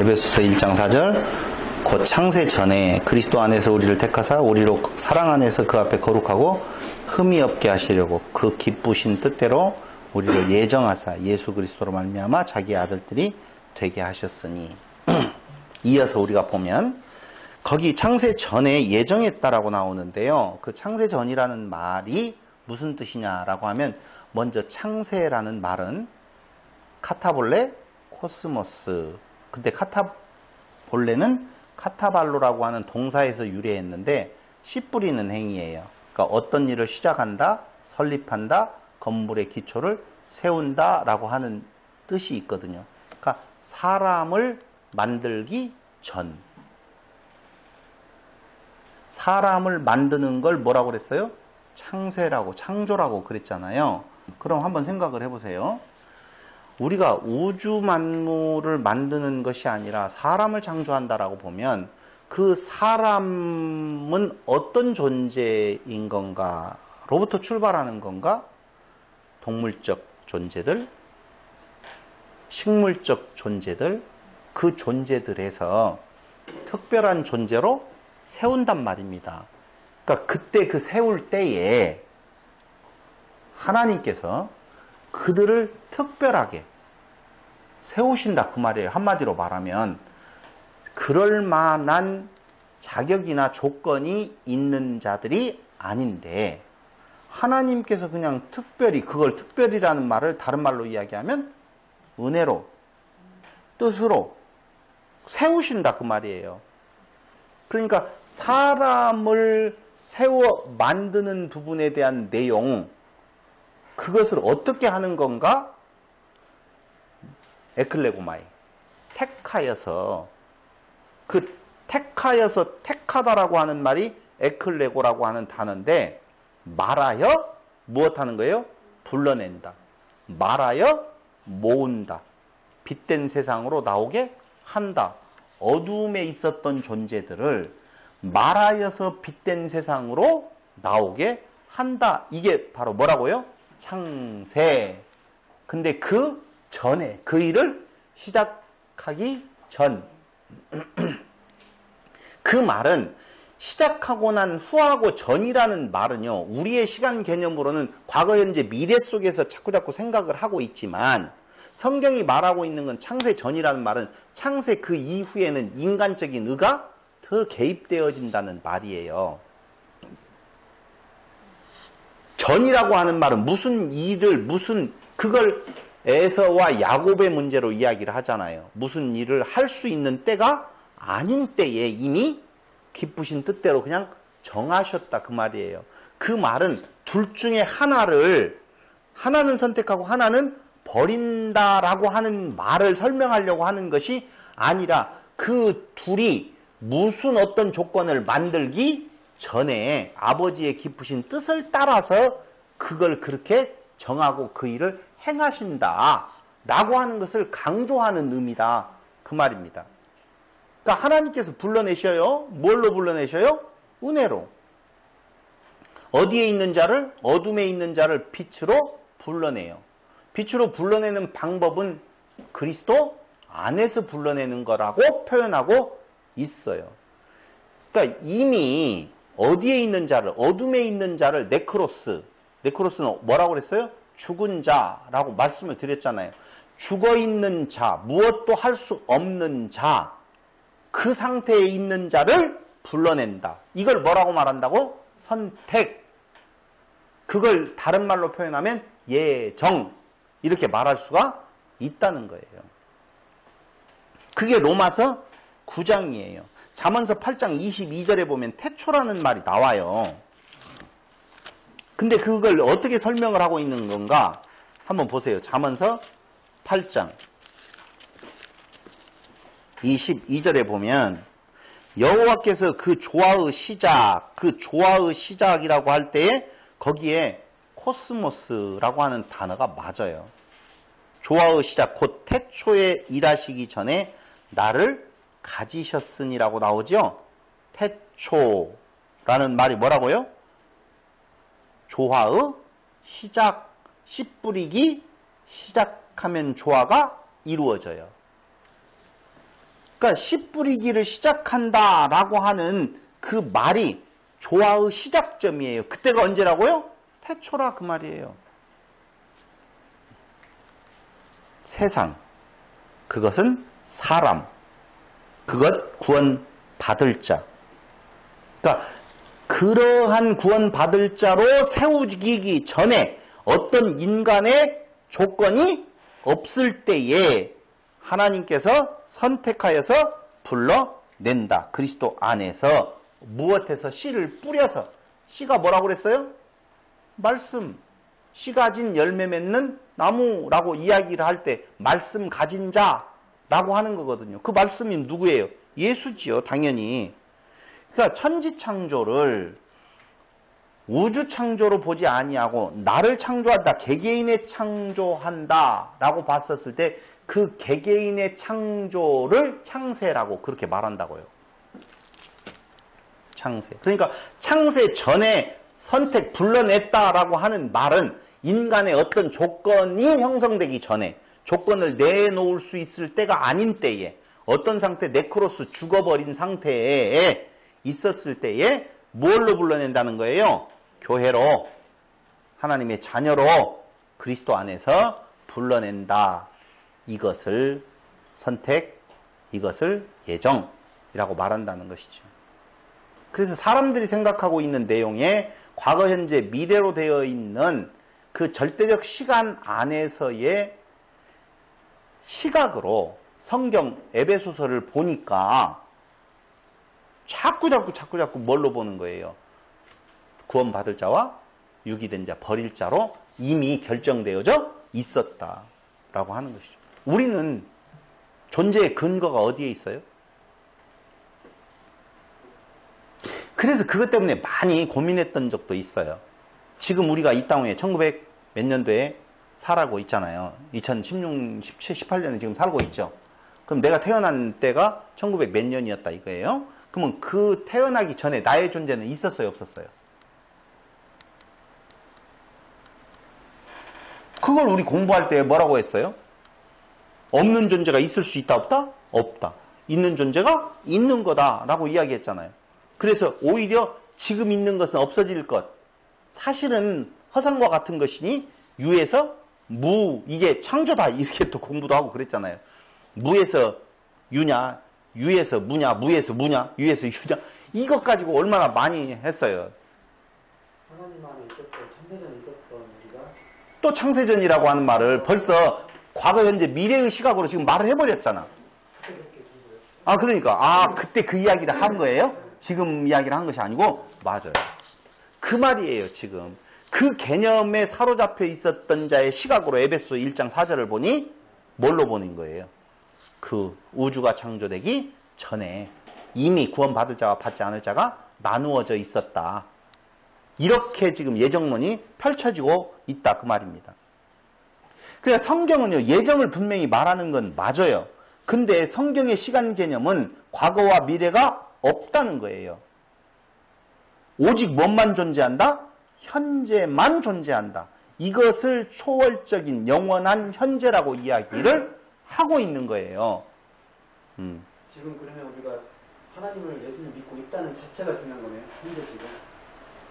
에베소서 1장 4절 곧 창세 전에 그리스도 안에서 우리를 택하사 우리로 사랑 안에서 그 앞에 거룩하고 흠이 없게 하시려고 그 기쁘신 뜻대로 우리를 예정하사 예수 그리스도로 말미암아 자기 아들들이 되게 하셨으니 이어서 우리가 보면 거기 창세 전에 예정했다라고 나오는데요. 그 창세 전이라는 말이 무슨 뜻이냐라고 하면 먼저 창세라는 말은 카타볼레, 코스모스. 근데 카타볼레는 카타발로라고 하는 동사에서 유래했는데 씨 뿌리는 행위예요. 그러니까 어떤 일을 시작한다, 설립한다, 건물의 기초를 세운다라고 하는 뜻이 있거든요. 그러니까 사람을 만들기 전. 사람을 만드는 걸 뭐라고 그랬어요? 창세라고, 창조라고 그랬잖아요. 그럼 한번 생각을 해보세요. 우리가 우주 만물을 만드는 것이 아니라 사람을 창조한다라고 보면 그 사람은 어떤 존재인 건가? 로부터 출발하는 건가? 동물적 존재들, 식물적 존재들, 그 존재들에서 특별한 존재로 세운단 말입니다. 그러니까 그때 그 세울 때에 하나님께서 그들을 특별하게 세우신다 그 말이에요. 한마디로 말하면 그럴 만한 자격이나 조건이 있는 자들이 아닌데 하나님께서 그냥 특별히, 그걸 특별이라는 말을 다른 말로 이야기하면 은혜로, 뜻으로 세우신다 그 말이에요. 그러니까 사람을 세워 만드는 부분에 대한 내용, 그것을 어떻게 하는 건가? 에클레고마이, 택하여서, 그 택하여서 택하다라고 하는 말이 에클레고라고 하는 단어인데 말하여 무엇하는 거예요? 불러낸다. 말하여 모은다. 빛된 세상으로 나오게 한다. 어두움에 있었던 존재들을 말하여서 빛된 세상으로 나오게 한다. 이게 바로 뭐라고요? 창세. 근데 그 전에, 그 일을 시작하기 전. 그 말은 시작하고 난 후하고 전이라는 말은요, 우리의 시간 개념으로는 과거, 현재, 미래 속에서 자꾸자꾸 생각을 하고 있지만 성경이 말하고 있는 건 창세 전이라는 말은 창세 그 이후에는 인간적인 의가 더 개입되어진다는 말이에요. 전이라고 하는 말은 무슨 일을, 그걸 에서와 야곱의 문제로 이야기를 하잖아요. 무슨 일을 할 수 있는 때가 아닌 때에 이미 기쁘신 뜻대로 그냥 정하셨다 그 말이에요. 그 말은 둘 중에 하나는 선택하고 하나는 버린다라고 하는 말을 설명하려고 하는 것이 아니라 그 둘이 무슨 어떤 조건을 만들기 전에 아버지의 기쁘신 뜻을 따라서 그걸 그렇게 정하고 그 일을 행하신다 라고 하는 것을 강조하는 의미다 그 말입니다. 그러니까 하나님께서 불러내셔요. 뭘로 불러내셔요? 은혜로. 어디에 있는 자를? 어둠에 있는 자를 빛으로 불러내요. 빛으로 불러내는 방법은 그리스도 안에서 불러내는 거라고 표현하고 있어요. 그러니까 이미 어디에 있는 자를, 어둠에 있는 자를 네크로스는 뭐라고 그랬어요? 죽은 자라고 말씀을 드렸잖아요. 죽어있는 자, 무엇도 할 수 없는 자, 그 상태에 있는 자를 불러낸다. 이걸 뭐라고 말한다고? 선택. 그걸 다른 말로 표현하면 예정. 이렇게 말할 수가 있다는 거예요. 그게 로마서 9장이에요. 잠언서 8장 22절에 보면 태초라는 말이 나와요. 근데 그걸 어떻게 설명을 하고 있는 건가? 한번 보세요. 잠언서 8장 22절에 보면 여호와께서 그 조화의 시작이라고 할 때에 거기에 코스모스라고 하는 단어가 맞아요. 조화의 시작, 곧 태초에 일하시기 전에 나를 가지셨으니라고 나오죠. 태초라는 말이 뭐라고요? 조화의 시작, 씨 뿌리기 시작하면 조화가 이루어져요. 그러니까 씨 뿌리기를 시작한다라고 하는 그 말이 조화의 시작점이에요. 그때가 언제라고요? 태초라 그 말이에요. 세상, 그것은 사람, 그것 구원받을 자. 그러니까 그러한 구원받을 자로 세우기 전에 어떤 인간의 조건이 없을 때에 하나님께서 선택하여서 불러낸다. 그리스도 안에서 무엇에서 씨를 뿌려서. 씨가 뭐라고 그랬어요? 말씀. 씨 가진 열매 맺는 나무라고 이야기를 할 때 말씀 가진 자라고 하는 거거든요. 그 말씀이 누구예요? 예수지요, 당연히. 그러니까 천지창조를 우주창조로 보지 아니하고 나를 창조한다, 개개인의 창조한다라고 봤었을 때 그 개개인의 창조를 창세라고 그렇게 말한다고요. 창세. 그러니까 창세 전에 선택, 불러냈다라고 하는 말은 인간의 어떤 조건이 형성되기 전에, 조건을 내놓을 수 있을 때가 아닌 때에, 어떤 상태, 네크로스, 죽어버린 상태에 있었을 때에 뭘로 불러낸다는 거예요? 교회로, 하나님의 자녀로 그리스도 안에서 불러낸다. 이것을 선택, 이것을 예정이라고 말한다는 것이죠. 그래서 사람들이 생각하고 있는 내용에 과거, 현재, 미래로 되어 있는 그 절대적 시간 안에서의 시각으로 성경 에베소서를 보니까 자꾸 뭘로 보는 거예요? 구원받을 자와 유기된 자, 버릴 자로 이미 결정되어져 있었다라고 하는 것이죠. 우리는 존재의 근거가 어디에 있어요? 그래서 그것 때문에 많이 고민했던 적도 있어요. 지금 우리가 이 땅에 1900 몇 년도에 살고 있잖아요. 2016, 17, 18년에 지금 살고 있죠. 그럼 내가 태어난 때가 1900 몇 년이었다 이거예요. 그러면 그 태어나기 전에 나의 존재는 있었어요, 없었어요? 그걸 우리 공부할 때 뭐라고 했어요? 없는 존재가 있을 수 있다, 없다? 없다. 있는 존재가 있는 거다라고 이야기했잖아요. 그래서 오히려 지금 있는 것은 없어질 것. 사실은 허상과 같은 것이니 유에서 무, 이게 창조다. 이렇게 또 공부도 하고 그랬잖아요. 무에서 유냐, 유에서 무냐, 무에서 무냐, 유에서 유냐. 이것 가지고 얼마나 많이 했어요. 하나님 안에 있었던, 창세전에 있었던 우리가 또 창세전이라고 하는 말을 벌써 과거, 현재, 미래의 시각으로 지금 말을 해버렸잖아. 아, 그러니까. 그때 그 이야기를 한 거예요? 지금 이야기를 한 것이 아니고? 맞아요. 그 말이에요, 지금. 그 개념에 사로잡혀 있었던 자의 시각으로 에베소 1장 4절을 보니 뭘로 보는 거예요? 그 우주가 창조되기 전에 이미 구원받을 자와 받지 않을 자가 나누어져 있었다. 이렇게 지금 예정론이 펼쳐지고 있다 그 말입니다. 그래서 성경은요, 예정을 분명히 말하는 건 맞아요. 근데 성경의 시간 개념은 과거와 미래가 없다는 거예요. 오직 뭐만 존재한다? 현재만 존재한다. 이것을 초월적인 영원한 현재라고 이야기를 하고 있는 거예요. 지금 그러면 우리가 하나님을, 예수님을 믿고 있다는 자체가 중요한 거네요. 현재 지금.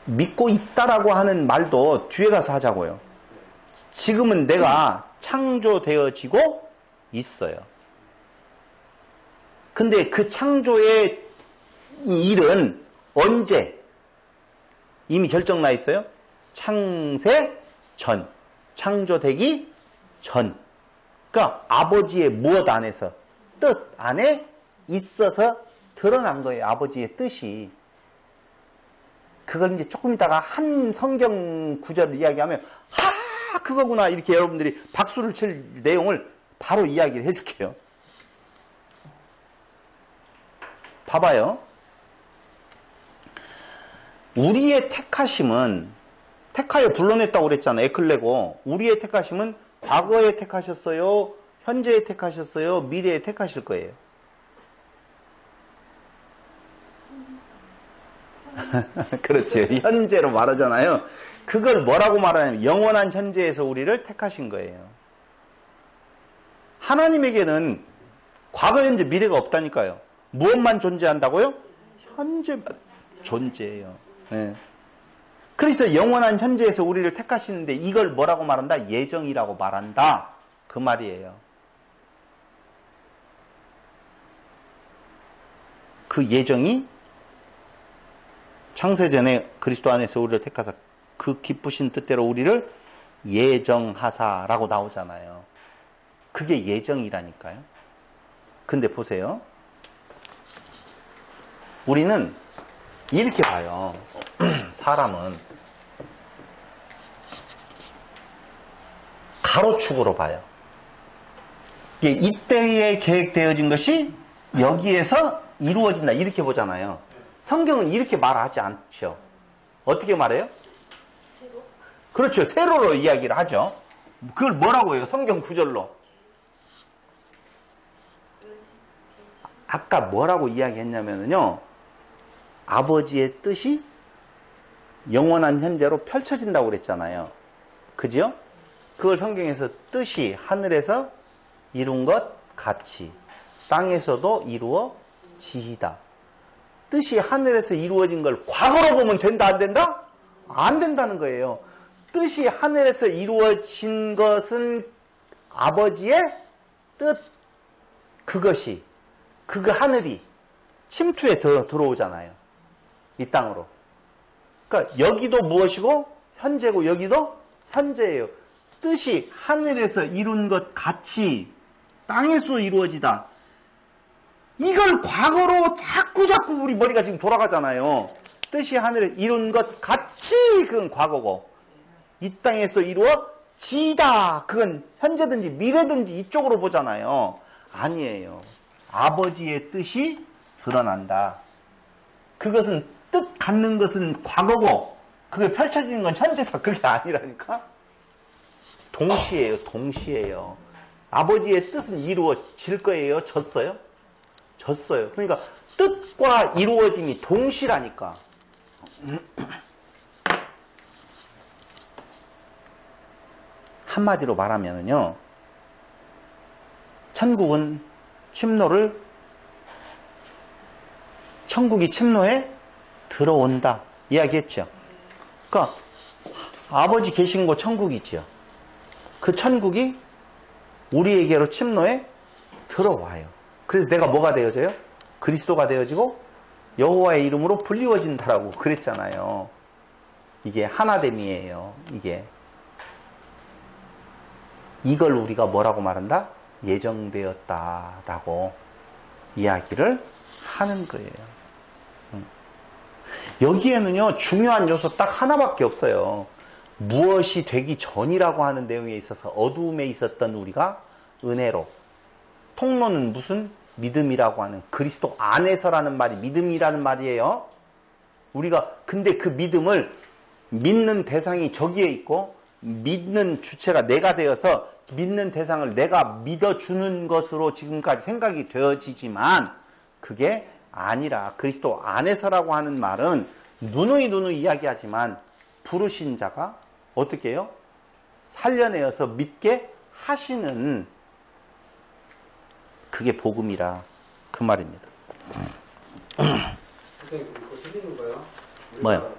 믿고 있다라고 하는 말도 뒤에 가서 하자고요. 지금은 내가 창조되어지고 있어요. 근데 그 창조의 일은 언제 이미 결정나 있어요? 창세 전, 창조되기 전. 그러니까 아버지의 무엇 안에서, 뜻 안에 있어서 드러난 거예요. 아버지의 뜻이. 그걸 이제 조금 있다가 한 성경 구절을 이야기하면 그거구나 이렇게 여러분들이 박수를 칠 내용을 바로 이야기를 해줄게요. 봐봐요. 우리의 택하심은, 택하여 불러냈다고 그랬잖아요. 에클레고. 우리의 택하심은 과거에 택하셨어요? 현재에 택하셨어요? 미래에 택하실 거예요? 그렇죠. 현재로 말하잖아요. 그걸 뭐라고 말하냐면 영원한 현재에서 우리를 택하신 거예요. 하나님에게는 과거, 현재, 미래가 없다니까요. 무엇만 존재한다고요? 현재만 존재해요. 네. 그래서 영원한 현재에서 우리를 택하시는데 이걸 뭐라고 말한다? 예정이라고 말한다. 그 말이에요. 그 예정이 창세전에 그리스도 안에서 우리를 택하사 그 기쁘신 뜻대로 우리를 예정하사라고 나오잖아요. 그게 예정이라니까요. 근데 보세요. 우리는 이렇게 봐요. 사람은 가로축으로 봐요. 이때에 계획되어진 것이 여기에서 이루어진다 이렇게 보잖아요. 성경은 이렇게 말하지 않죠. 어떻게 말해요? 세로? 그렇죠. 세로로 이야기를 하죠. 그걸 뭐라고 해요? 성경 구절로. 아까 뭐라고 이야기했냐면요. 아버지의 뜻이 영원한 현재로 펼쳐진다고 그랬잖아요. 그죠? 그걸 성경에서 뜻이 하늘에서 이룬 것 같이 땅에서도 이루어지이다. 뜻이 하늘에서 이루어진 걸 과거로 보면 된다 안 된다? 안 된다는 거예요. 뜻이 하늘에서 이루어진 것은 아버지의 뜻, 그것이 그 하늘이 침투에 들어오잖아요. 이 땅으로. 그러니까 여기도 무엇이고 현재고 여기도 현재예요. 뜻이 하늘에서 이룬 것 같이 땅에서 이루어지다. 이걸 과거로 자꾸 우리 머리가 지금 돌아가잖아요. 뜻이 하늘에 이룬 것 같이 그건 과거고 이 땅에서 이루어지다. 그건 현재든지 미래든지 이쪽으로 보잖아요. 아니에요. 아버지의 뜻이 드러난다. 그것은 뜻 갖는 것은 과거고 그게 펼쳐지는 건 현재다. 그게 아니라니까. 동시에요. 아버지의 뜻은 이루어질 거예요. 졌어요? 졌어요. 그러니까 뜻과 이루어짐이 동시라니까. 한마디로 말하면요. 천국이 침노에 들어온다. 이야기했죠. 그러니까 아버지 계신 곳 천국이지요. 그 천국이 우리에게로 침노에 들어와요. 그래서 내가 뭐가 되어져요? 그리스도가 되어지고 여호와의 이름으로 불리워진다라고 그랬잖아요. 이게 하나됨이에요. 이걸 우리가 뭐라고 말한다? 예정되었다라고 이야기를 하는 거예요. 여기에는요 중요한 요소 딱 하나밖에 없어요. 무엇이 되기 전이라고 하는 내용에 있어서 어두움에 있었던 우리가 은혜로, 통로는 무슨? 믿음이라고 하는, 그리스도 안에서라는 말이 믿음이라는 말이에요. 우리가 근데 그 믿음을 믿는 대상이 저기에 있고 믿는 주체가 내가 되어서 믿는 대상을 내가 믿어주는 것으로 지금까지 생각이 되어지지만 그게 아니라 그리스도 안에서라고 하는 말은 누누이 이야기하지만 부르신 자가 어떻게 해요? 살려내어서 믿게 하시는 그게 복음이라 그 말입니다. 선생님 그거 틀리는 거예요? 뭐요?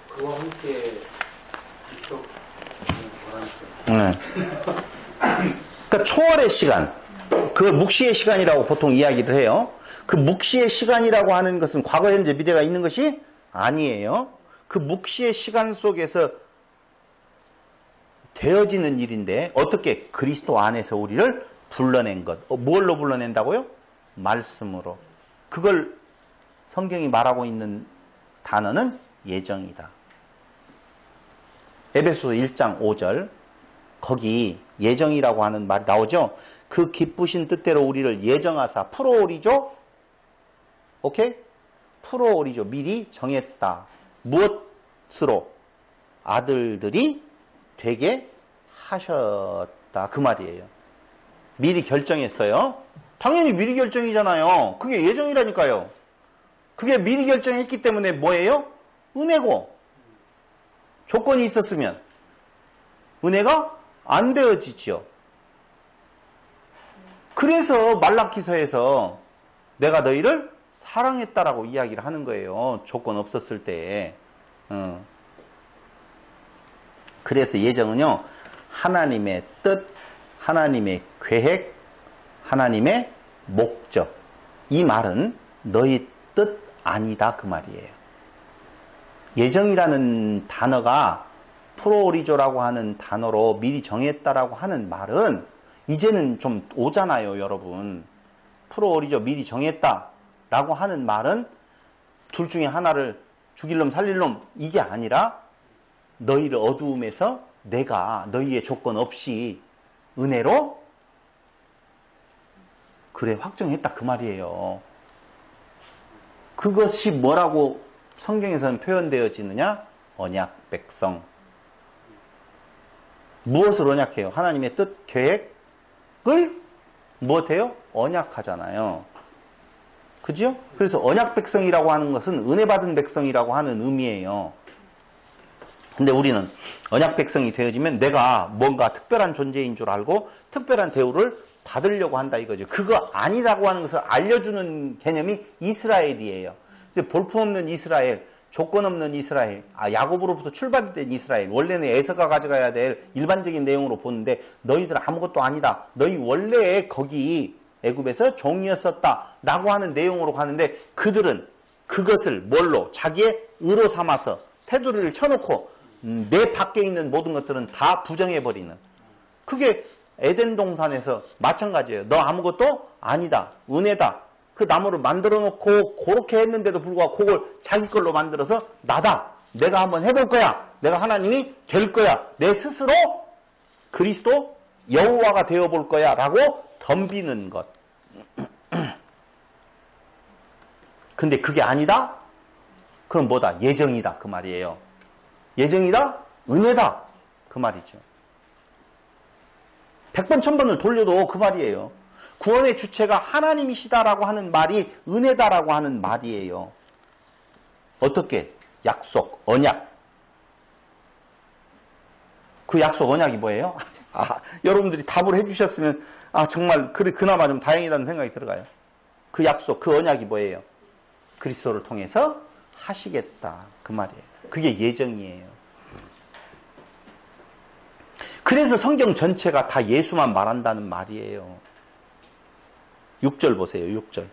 그와 함께 있어. 그러니까 초월의 시간, 그 묵시의 시간이라고 보통 이야기를 해요. 그 묵시의 시간이라고 하는 것은 과거, 현재, 미래가 있는 것이 아니에요. 그 묵시의 시간 속에서 되어지는 일인데 어떻게? 그리스도 안에서 우리를 불러낸 것. 뭘로 불러낸다고요? 말씀으로. 그걸 성경이 말하고 있는 단어는 예정이다. 에베소서 1장 5절 거기 예정이라고 하는 말이 나오죠. 그 기쁘신 뜻대로 우리를 예정하사 프로오리죠. 오케이? 프로오리죠. 미리 정했다. 무엇으로? 아들들이 되게 하셨다. 그 말이에요. 미리 결정했어요. 당연히 미리 결정이잖아요. 그게 예정이라니까요. 그게 미리 결정했기 때문에 뭐예요? 은혜고. 조건이 있었으면 은혜가 안 되어지죠. 그래서 말라기서에서 내가 너희를 사랑했다라고 이야기를 하는 거예요. 조건 없었을 때. 그래서 예정은요, 하나님의 뜻, 하나님의 계획, 하나님의 목적. 이 말은 너희 뜻 아니다 그 말이에요. 예정이라는 단어가 프로오리조라고 하는 단어로 미리 정했다라고 하는 말은 이제는 좀 오잖아요, 여러분. 프로오리조 미리 정했다라고 하는 말은 둘 중에 하나를 죽일 놈 살릴 놈 이게 아니라 너희를 어두움에서 내가 너희의 조건 없이 은혜로 그래 확정했다 그 말이에요. 그것이 뭐라고 성경에서는 표현되어지느냐? 언약 백성. 무엇을 언약해요? 하나님의 뜻, 계획을 무엇해요? 언약하잖아요. 그죠? 그래서 언약 백성이라고 하는 것은 은혜 받은 백성이라고 하는 의미예요. 근데 우리는 언약 백성이 되어지면 내가 뭔가 특별한 존재인 줄 알고 특별한 대우를 받으려고 한다 이거죠. 그거 아니라고 하는 것을 알려주는 개념이 이스라엘이에요. 이제 볼품없는 이스라엘, 조건 없는 이스라엘, 야곱으로부터 출발된 이스라엘, 원래는 에서가 가져가야 될 일반적인 내용으로 보는데 너희들 아무것도 아니다. 너희 원래 거기 애굽에서 종이었었다라고 하는 내용으로 가는데 그들은 그것을 뭘로? 자기의 의로 삼아서 테두리를 쳐놓고 내 밖에 있는 모든 것들은 다 부정해버리는. 그게 에덴 동산에서 마찬가지예요. 너 아무것도 아니다. 은혜다. 그 나무를 만들어 놓고 그렇게 했는데도 불구하고 그걸 자기 걸로 만들어서 나다. 내가 한번 해볼 거야. 내가 하나님이 될 거야. 내 스스로 그리스도 여호와가 되어볼 거야 라고 덤비는 것. 근데 그게 아니다? 그럼 뭐다? 예정이다 그 말이에요. 예정이다? 은혜다 그 말이죠. 100번 1000번을 돌려도 그 말이에요. 구원의 주체가 하나님이시다라고 하는 말이 은혜다라고 하는 말이에요. 어떻게? 약속, 언약. 그 약속, 언약이 뭐예요? 여러분들이 답을 해주셨으면 정말 그나마 좀 다행이라는 생각이 들어가요. 그 약속, 그 언약이 뭐예요? 그리스도를 통해서 하시겠다 그 말이에요. 그게 예정이에요. 그래서 성경 전체가 다 예수만 말한다는 말이에요. 6절 보세요. 6절.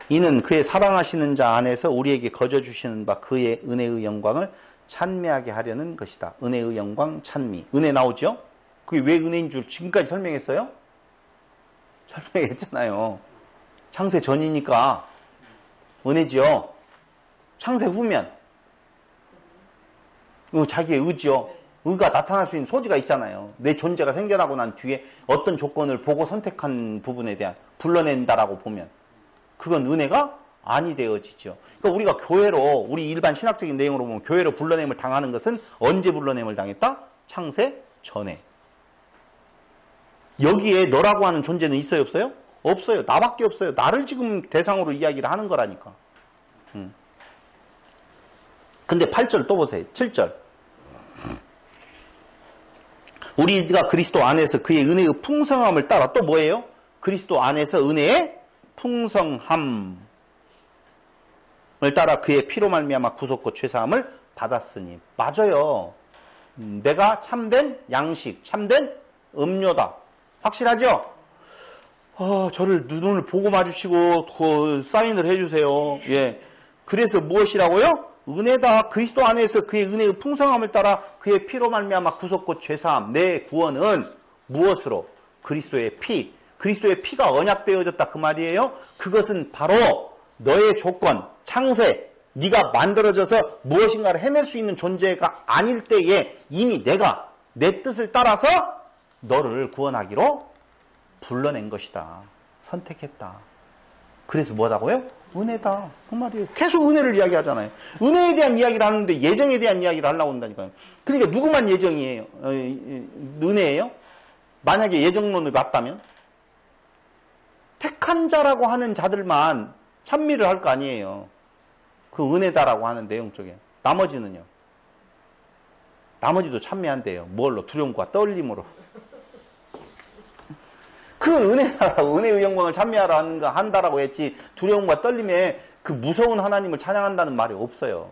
이는 그의 사랑하시는 자 안에서 우리에게 거저 주시는 바 그의 은혜의 영광을 찬미하게 하려는 것이다. 은혜의 영광 찬미. 은혜 나오죠? 그게 왜 은혜인 줄 지금까지 설명했어요? 설명했잖아요. 창세 전이니까 은혜지요. 창세 후면 자기의 의지요. 의가 나타날 수 있는 소지가 있잖아요. 내 존재가 생겨나고 난 뒤에 어떤 조건을 보고 선택한 부분에 대한 불러낸다라고 보면 그건 은혜가 아니 되어지죠. 그러니까 우리가 교회로 우리 일반 신학적인 내용으로 보면 교회로 불러냄을 당하는 것은 언제 불러냄을 당했다? 창세 전에. 여기에 너라고 하는 존재는 있어요 없어요? 없어요. 나밖에 없어요. 나를 지금 대상으로 이야기를 하는 거라니까. 근데 8절 또 보세요. 7절. 우리가 그리스도 안에서 그의 은혜의 풍성함을 따라 또 뭐예요? 그리스도 안에서 은혜의 풍성함을 따라 그의 피로 말미암아 구속과 죄사함을 받았으니. 맞아요. 내가 참된 양식, 참된 음료다. 확실하죠? 저를 눈을 보고 마주치고 사인을 해주세요. 예. 그래서 무엇이라고요? 은혜다. 그리스도 안에서 그의 은혜의 풍성함을 따라 그의 피로 말미암아 구속과 죄사함. 내 구원은 무엇으로? 그리스도의 피. 그리스도의 피가 언약되어졌다 그 말이에요. 그것은 바로 너의 조건, 창세, 네가 만들어져서 무엇인가를 해낼 수 있는 존재가 아닐 때에 이미 내가 내 뜻을 따라서 너를 구원하기로 불러낸 것이다. 선택했다. 그래서 뭐라고요? 은혜다. 그 말이에요. 계속 은혜를 이야기하잖아요. 은혜에 대한 이야기를 하는데 예정에 대한 이야기를 하려고 한다니까요. 그러니까 누구만 예정이에요? 은혜예요? 만약에 예정론이 맞다면? 택한 자라고 하는 자들만 찬미를 할 거 아니에요. 그 은혜다라고 하는 내용 쪽에. 나머지는요? 나머지도 찬미한대요. 뭘로? 두려움과 떨림으로. 그 은혜라고, 은혜의 영광을 찬미하라 한다라고 했지, 두려움과 떨림에 그 무서운 하나님을 찬양한다는 말이 없어요.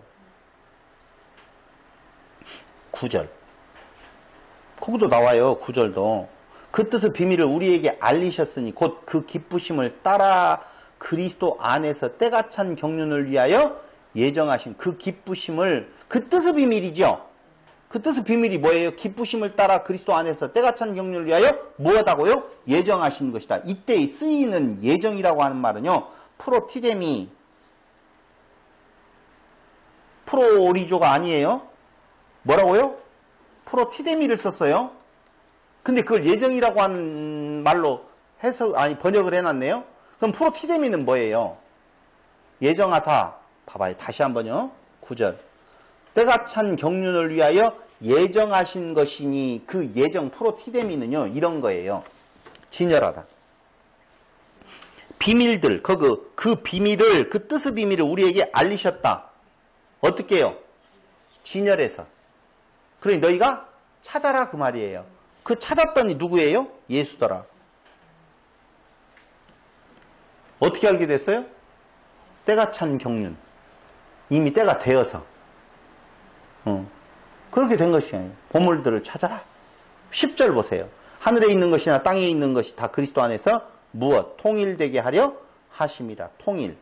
9절. 거기도 나와요, 9절도. 그 뜻의 비밀을 우리에게 알리셨으니 곧 그 기쁘심을 따라 그리스도 안에서 때가 찬 경륜을 위하여 예정하신 그 기쁘심을, 그 뜻의 비밀이죠. 그 뜻의 비밀이 뭐예요? 기쁘심을 따라 그리스도 안에서 때가 찬 경륜을 위하여 무엇하고요? 예정하신 것이다. 이때 쓰이는 예정이라고 하는 말은요, 프로티데미, 프로오리조가 아니에요. 뭐라고요? 프로티데미를 썼어요. 근데 그걸 예정이라고 하는 말로 번역을 해놨네요. 그럼 프로티데미는 뭐예요? 예정하사, 봐봐요. 다시 한번요. 9절. 때가 찬 경륜을 위하여 예정하신 것이니, 그 예정 프로티데미는요, 이런 거예요. 진열하다. 비밀들, 그 비밀을, 그 뜻의 비밀을 우리에게 알리셨다. 어떻게 해요? 진열해서. 그러니 너희가 찾아라, 그 말이에요. 그 찾았더니 누구예요? 예수더라. 어떻게 알게 됐어요? 때가 찬 경륜. 이미 때가 되어서. 그렇게 된 것이에요. 보물들을 찾아라. 10절 보세요. 하늘에 있는 것이나 땅에 있는 것이 다 그리스도 안에서 무엇? 통일되게 하려 하심이라. 통일.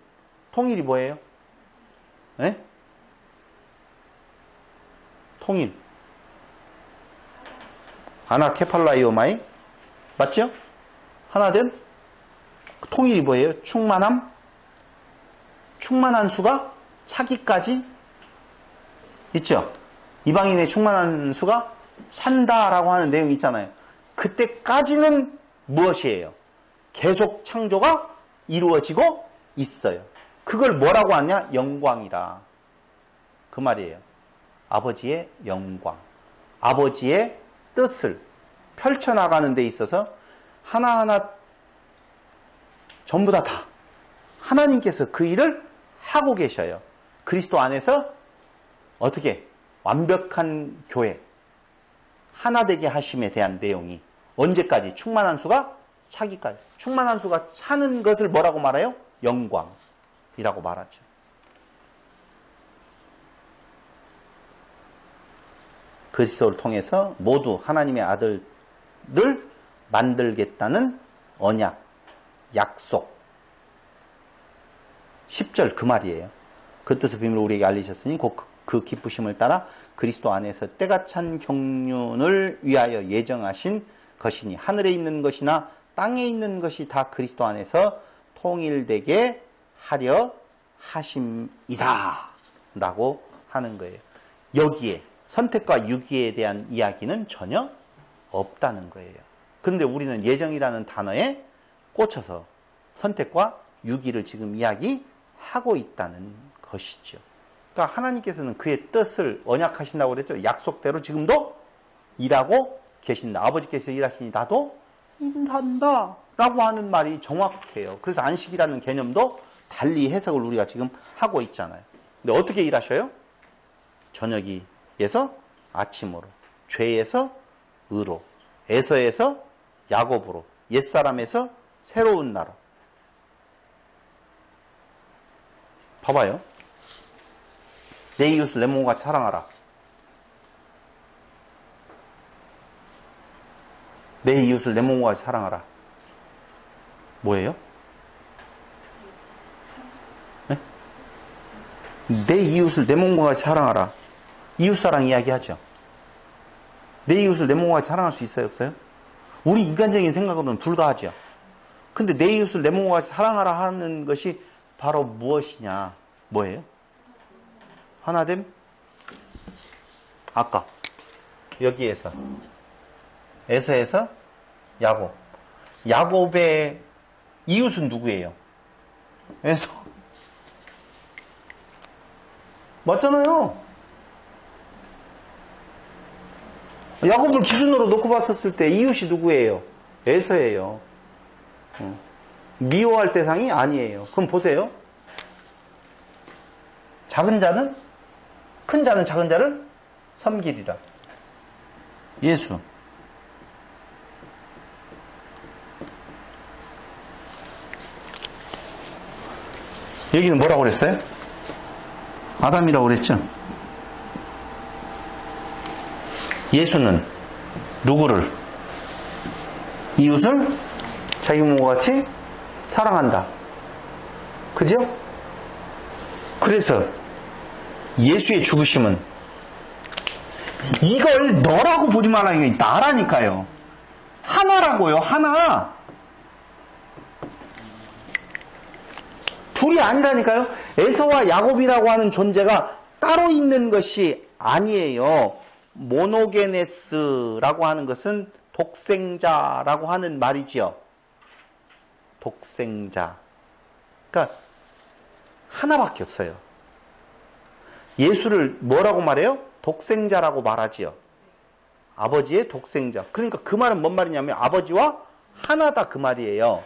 통일이 뭐예요? 네? 통일. 아나케팔라이오마이. 맞죠? 하나됨. 통일이 뭐예요? 충만함. 충만한 수가 차기까지 있죠? 이방인의 충만한 수가 찬다라고 하는 내용이 있잖아요. 그때까지는 무엇이에요? 계속 창조가 이루어지고 있어요. 그걸 뭐라고 하냐? 영광이라. 그 말이에요. 아버지의 영광. 아버지의 뜻을 펼쳐나가는 데 있어서 하나하나 전부 다 하나님께서 그 일을 하고 계셔요. 그리스도 안에서 어떻게 완벽한 교회, 하나 되게 하심에 대한 내용이 언제까지? 충만한 수가 차기까지. 충만한 수가 차는 것을 뭐라고 말해요? 영광이라고 말하죠. 그리스도를 통해서 모두 하나님의 아들을 만들겠다는 언약, 약속. 10절 그 말이에요. 그 뜻의 비밀을 우리에게 알리셨으니 곧 그 기쁘심을 따라 그리스도 안에서 때가 찬 경륜을 위하여 예정하신 것이니 하늘에 있는 것이나 땅에 있는 것이 다 그리스도 안에서 통일되게 하려 하심이다 라고 하는 거예요. 여기에 선택과 유기에 대한 이야기는 전혀 없다는 거예요. 그런데 우리는 예정이라는 단어에 꽂혀서 선택과 유기를 지금 이야기하고 있다는 것이죠. 그러니까 하나님께서는 그의 뜻을 언약하신다고 그랬죠. 약속대로 지금도 일하고 계신다. 아버지께서 일하시니 나도 일한다 라고 하는 말이 정확해요. 그래서 안식이라는 개념도 달리 해석을 우리가 지금 하고 있잖아요. 근데 어떻게 일하셔요? 저녁에서 아침으로, 죄에서 의로, 에서에서 야곱으로, 옛사람에서 새로운 나라. 봐봐요. 내 이웃을 내 몸같이 사랑하라. 내 이웃을 내 몸같이 사랑하라. 뭐예요? 네? 내 이웃을 내 몸과 같이 사랑하라. 이웃사랑 이야기하죠. 내 이웃을 내 몸과 같이 사랑할 수 있어요? 없어요? 우리 인간적인 생각으로는 불가하죠. 근데 내 이웃을 내 몸과 같이 사랑하라 하는 것이 바로 무엇이냐? 뭐예요? 하나됨? 아까 여기에서 에서에서 야곱. 야곱의 이웃은 누구예요? 에서. 맞잖아요. 야곱을 기준으로 놓고 봤었을 때 이웃이 누구예요? 에서예요. 미워할 대상이 아니에요. 그럼 보세요. 작은 자는 큰 자는 작은 자를 섬기리라. 예수. 여기는 뭐라고 그랬어요? 아담이라고 그랬죠? 예수는 누구를? 이웃을 자기 몸과 같이 사랑한다. 그죠? 그래서 예수의 죽으심은 이걸 너라고 보지 말라. 이게 나라니까요. 하나라고요. 하나. 둘이 아니라니까요. 에서와 야곱이라고 하는 존재가 따로 있는 것이 아니에요. 모노게네스라고 하는 것은 독생자라고 하는 말이지요. 독생자. 그러니까 하나밖에 없어요. 예수를 뭐라고 말해요? 독생자라고 말하지요. 아버지의 독생자. 그러니까 그 말은 뭔 말이냐면 아버지와 하나다 그 말이에요.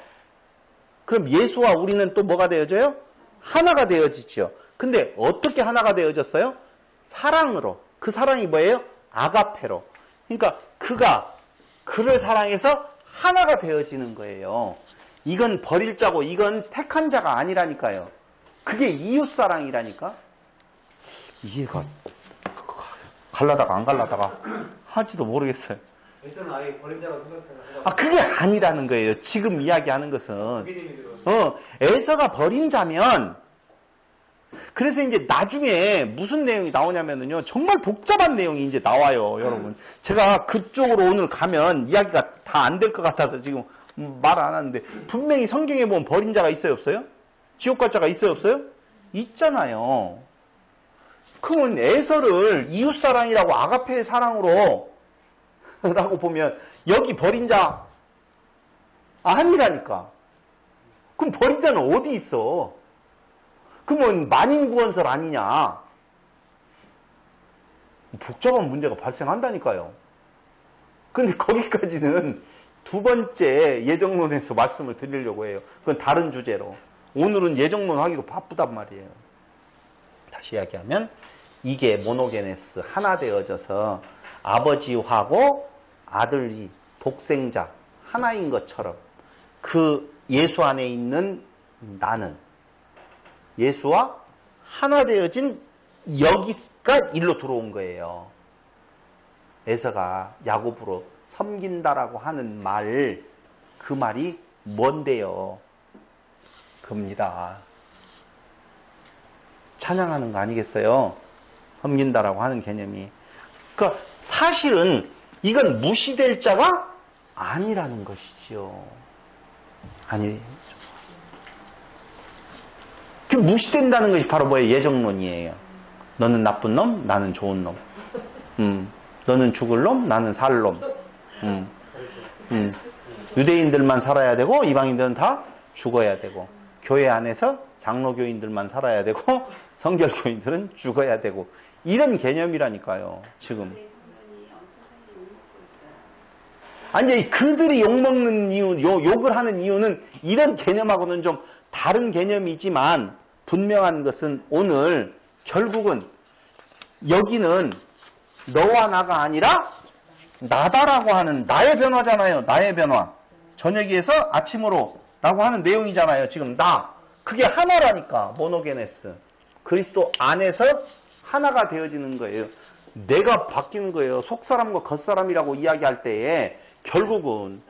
그럼 예수와 우리는 또 뭐가 되어져요? 하나가 되어지죠. 근데 어떻게 하나가 되어졌어요? 사랑으로. 그 사랑이 뭐예요? 아가페로. 그러니까 그가 그를 사랑해서 하나가 되어지는 거예요. 이건 버릴 자고 이건 택한 자가 아니라니까요. 그게 이웃사랑이라니까. 이해가 갈라다가 안 갈라다가 할지도 모르겠어요. 에서는 아예 버린 자라고 생각해서. 아, 그게 아니라는 거예요. 지금 이야기하는 것은. 에서가 버린 자면, 그래서 이제 나중에 무슨 내용이 나오냐면요. 정말 복잡한 내용이 이제 나와요, 여러분. 제가 그쪽으로 오늘 가면 이야기가 다 안 될 것 같아서 지금 말 안 하는데, 분명히 성경에 보면 버린 자가 있어요, 없어요? 지옥 갈 자가 있어요, 없어요? 있잖아요. 그러면 에서를 이웃사랑이라고 아가페의 사랑으로 라고 보면 여기 버린 자 아니라니까. 그럼 버린 자는 어디 있어? 그러면 만인구원설 아니냐? 복잡한 문제가 발생한다니까요. 근데 거기까지는 두 번째 예정론에서 말씀을 드리려고 해요. 그건 다른 주제로. 오늘은 예정론 하기도 바쁘단 말이에요. 다시 이야기하면 이게 모노게네스 하나 되어져서 아버지하고 아들이 독생자 하나인 것처럼 그 예수 안에 있는 나는 예수와 하나 되어진 여기가 일로 들어온 거예요. 에서가 야곱으로 섬긴다라고 하는 말, 그 말이 뭔데요? 겁니다. 찬양하는 거 아니겠어요? 섬긴다라고 하는 개념이. 그러니까 사실은 이건 무시될 자가 아니라는 것이지요. 아니, 그 무시된다는 것이 바로 뭐예요? 예정론이에요. 너는 나쁜 놈, 나는 좋은 놈. 너는 죽을 놈, 나는 살 놈. 유대인들만 살아야 되고 이방인들은 다 죽어야 되고, 교회 안에서 장로교인들만 살아야 되고 성결교인들은 죽어야 되고, 이런 개념이라니까요. 지금 아니, 그들이 욕먹는 이유, 욕을 하는 이유는 이런 개념하고는 좀 다른 개념이지만, 분명한 것은 오늘 결국은 여기는 너와 나가 아니라 나다라고 하는 나의 변화잖아요. 나의 변화. 저녁에서 아침으로 라고 하는 내용이잖아요. 지금 나. 그게 하나라니까. 모노게네스. 그리스도 안에서 하나가 되어지는 거예요. 내가 바뀌는 거예요. 속사람과 겉사람이라고 이야기할 때에 결국은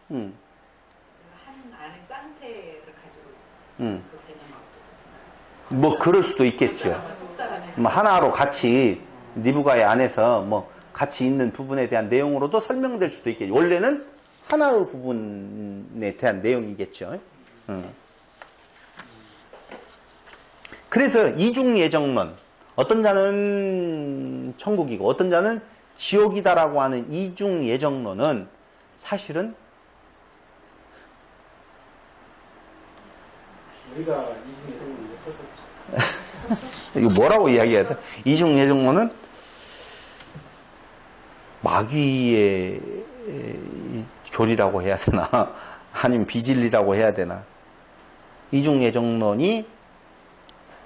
한 안에 쌍태를 가지고 그 개념하고 뭐 그럴 수도 있겠죠. 뭐 하나로 같이 리브가의 안에서 뭐 같이 있는 부분에 대한 내용으로도 설명될 수도 있겠죠. 원래는 하나의 부분에 대한 내용이겠죠. 그래서 이중예정론, 어떤 자는 천국이고 어떤 자는 지옥이다라고 하는 이중예정론은 사실은 우리가 이중예정론 이제 썼었죠. 이거 뭐라고 이야기해야 돼? 이중예정론은 마귀의 교리라고 해야 되나? 아니면 비진리라고 해야 되나? 이중예정론이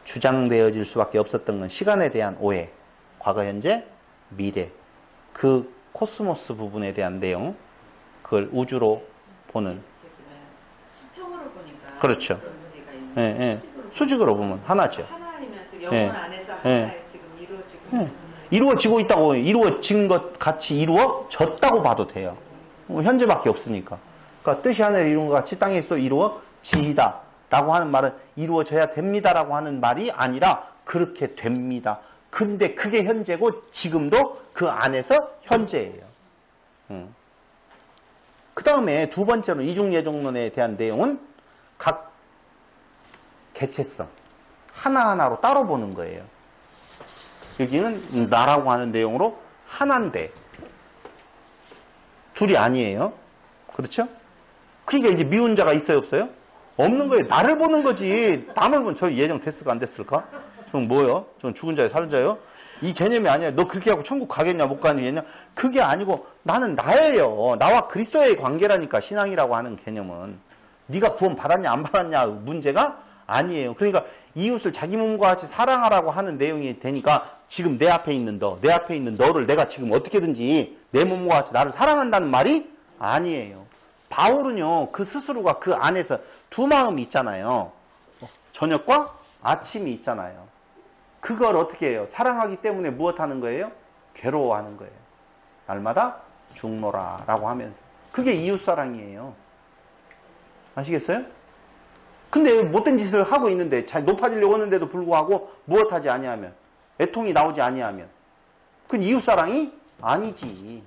주장되어질 수밖에 없었던 건 시간에 대한 오해, 과거, 현재, 미래, 그 코스모스 부분에 대한 내용, 그걸 우주로 보는. 수평으로 보니까 그렇죠. 그런 의미가 있는 예, 예. 수직으로 보면 하나죠. 하나이면서 영혼 예. 안에서 예. 하나에 지금 이루어지고 예. 이루어지고 있다고, 이루어진 것 같이 이루어졌다고 봐도 돼요. 현재밖에 없으니까. 그러니까 뜻이 하늘에 이룬 것 같이 땅에서 이루어지이다 라고 하는 말은 이루어져야 됩니다 라고 하는 말이 아니라 그렇게 됩니다. 근데 그게 현재고 지금도 그 안에서 현재예요. 그 다음에 두 번째로 이중예정론에 대한 내용은 각 개체성 하나하나로 따로 보는 거예요. 여기는 나라고 하는 내용으로 하나인데 둘이 아니에요. 그렇죠? 그러니까 이제 미운 자가 있어요, 없어요? 없는 거예요. 나를 보는 거지. 남을 보면 저 예정 됐을까 안 됐을까? 저는 뭐요? 저는 죽은 자예요, 사는 자예요? 이 개념이 아니야. 너 그렇게 하고 천국 가겠냐, 못 가겠냐? 그게 아니고 나는 나예요. 나와 그리스도의 관계라니까 신앙이라고 하는 개념은. 네가 구원 받았냐 안 받았냐 문제가 아니에요. 그러니까 이웃을 자기 몸과 같이 사랑하라고 하는 내용이 되니까 지금 내 앞에 있는 내 앞에 있는 너를 내가 지금 어떻게든지 내 몸과 같이 나를 사랑한다는 말이 아니에요. 바울은요, 그 스스로가 그 안에서 두 마음이 있잖아요. 저녁과 아침이 있잖아요. 그걸 어떻게 해요? 사랑하기 때문에 무엇하는 거예요? 괴로워하는 거예요. 날마다 죽노라 라고 하면서. 그게 이웃사랑이에요. 아시겠어요? 근데 못된 짓을 하고 있는데 잘 높아지려고 하는데도 불구하고 무엇하지 아니하면 애통이 나오지 아니하면 그건 이웃사랑이 아니지.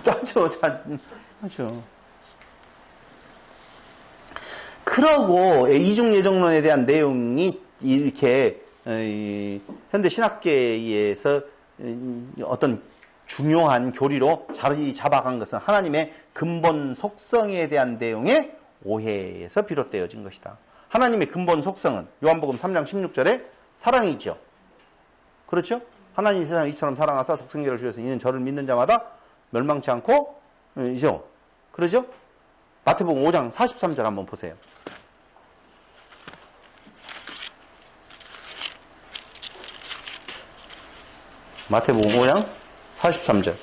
따죠. 하죠. 그러고 이중예정론에 대한 내용이 이렇게 현대 신학계에서 어떤 중요한 교리로 자리 잡아간 것은 하나님의 근본 속성에 대한 내용의 오해에서 비롯되어진 것이다. 하나님의 근본 속성은 요한복음 3장 16절에 사랑이죠. 그렇죠? 하나님이 세상을 이처럼 사랑하사 독생자를 주셔서 이는 저를 믿는 자마다 멸망치 않고 이죠. 그러죠? 마태복음 5장 43절 한번 보세요. 마태복음 5장 43절.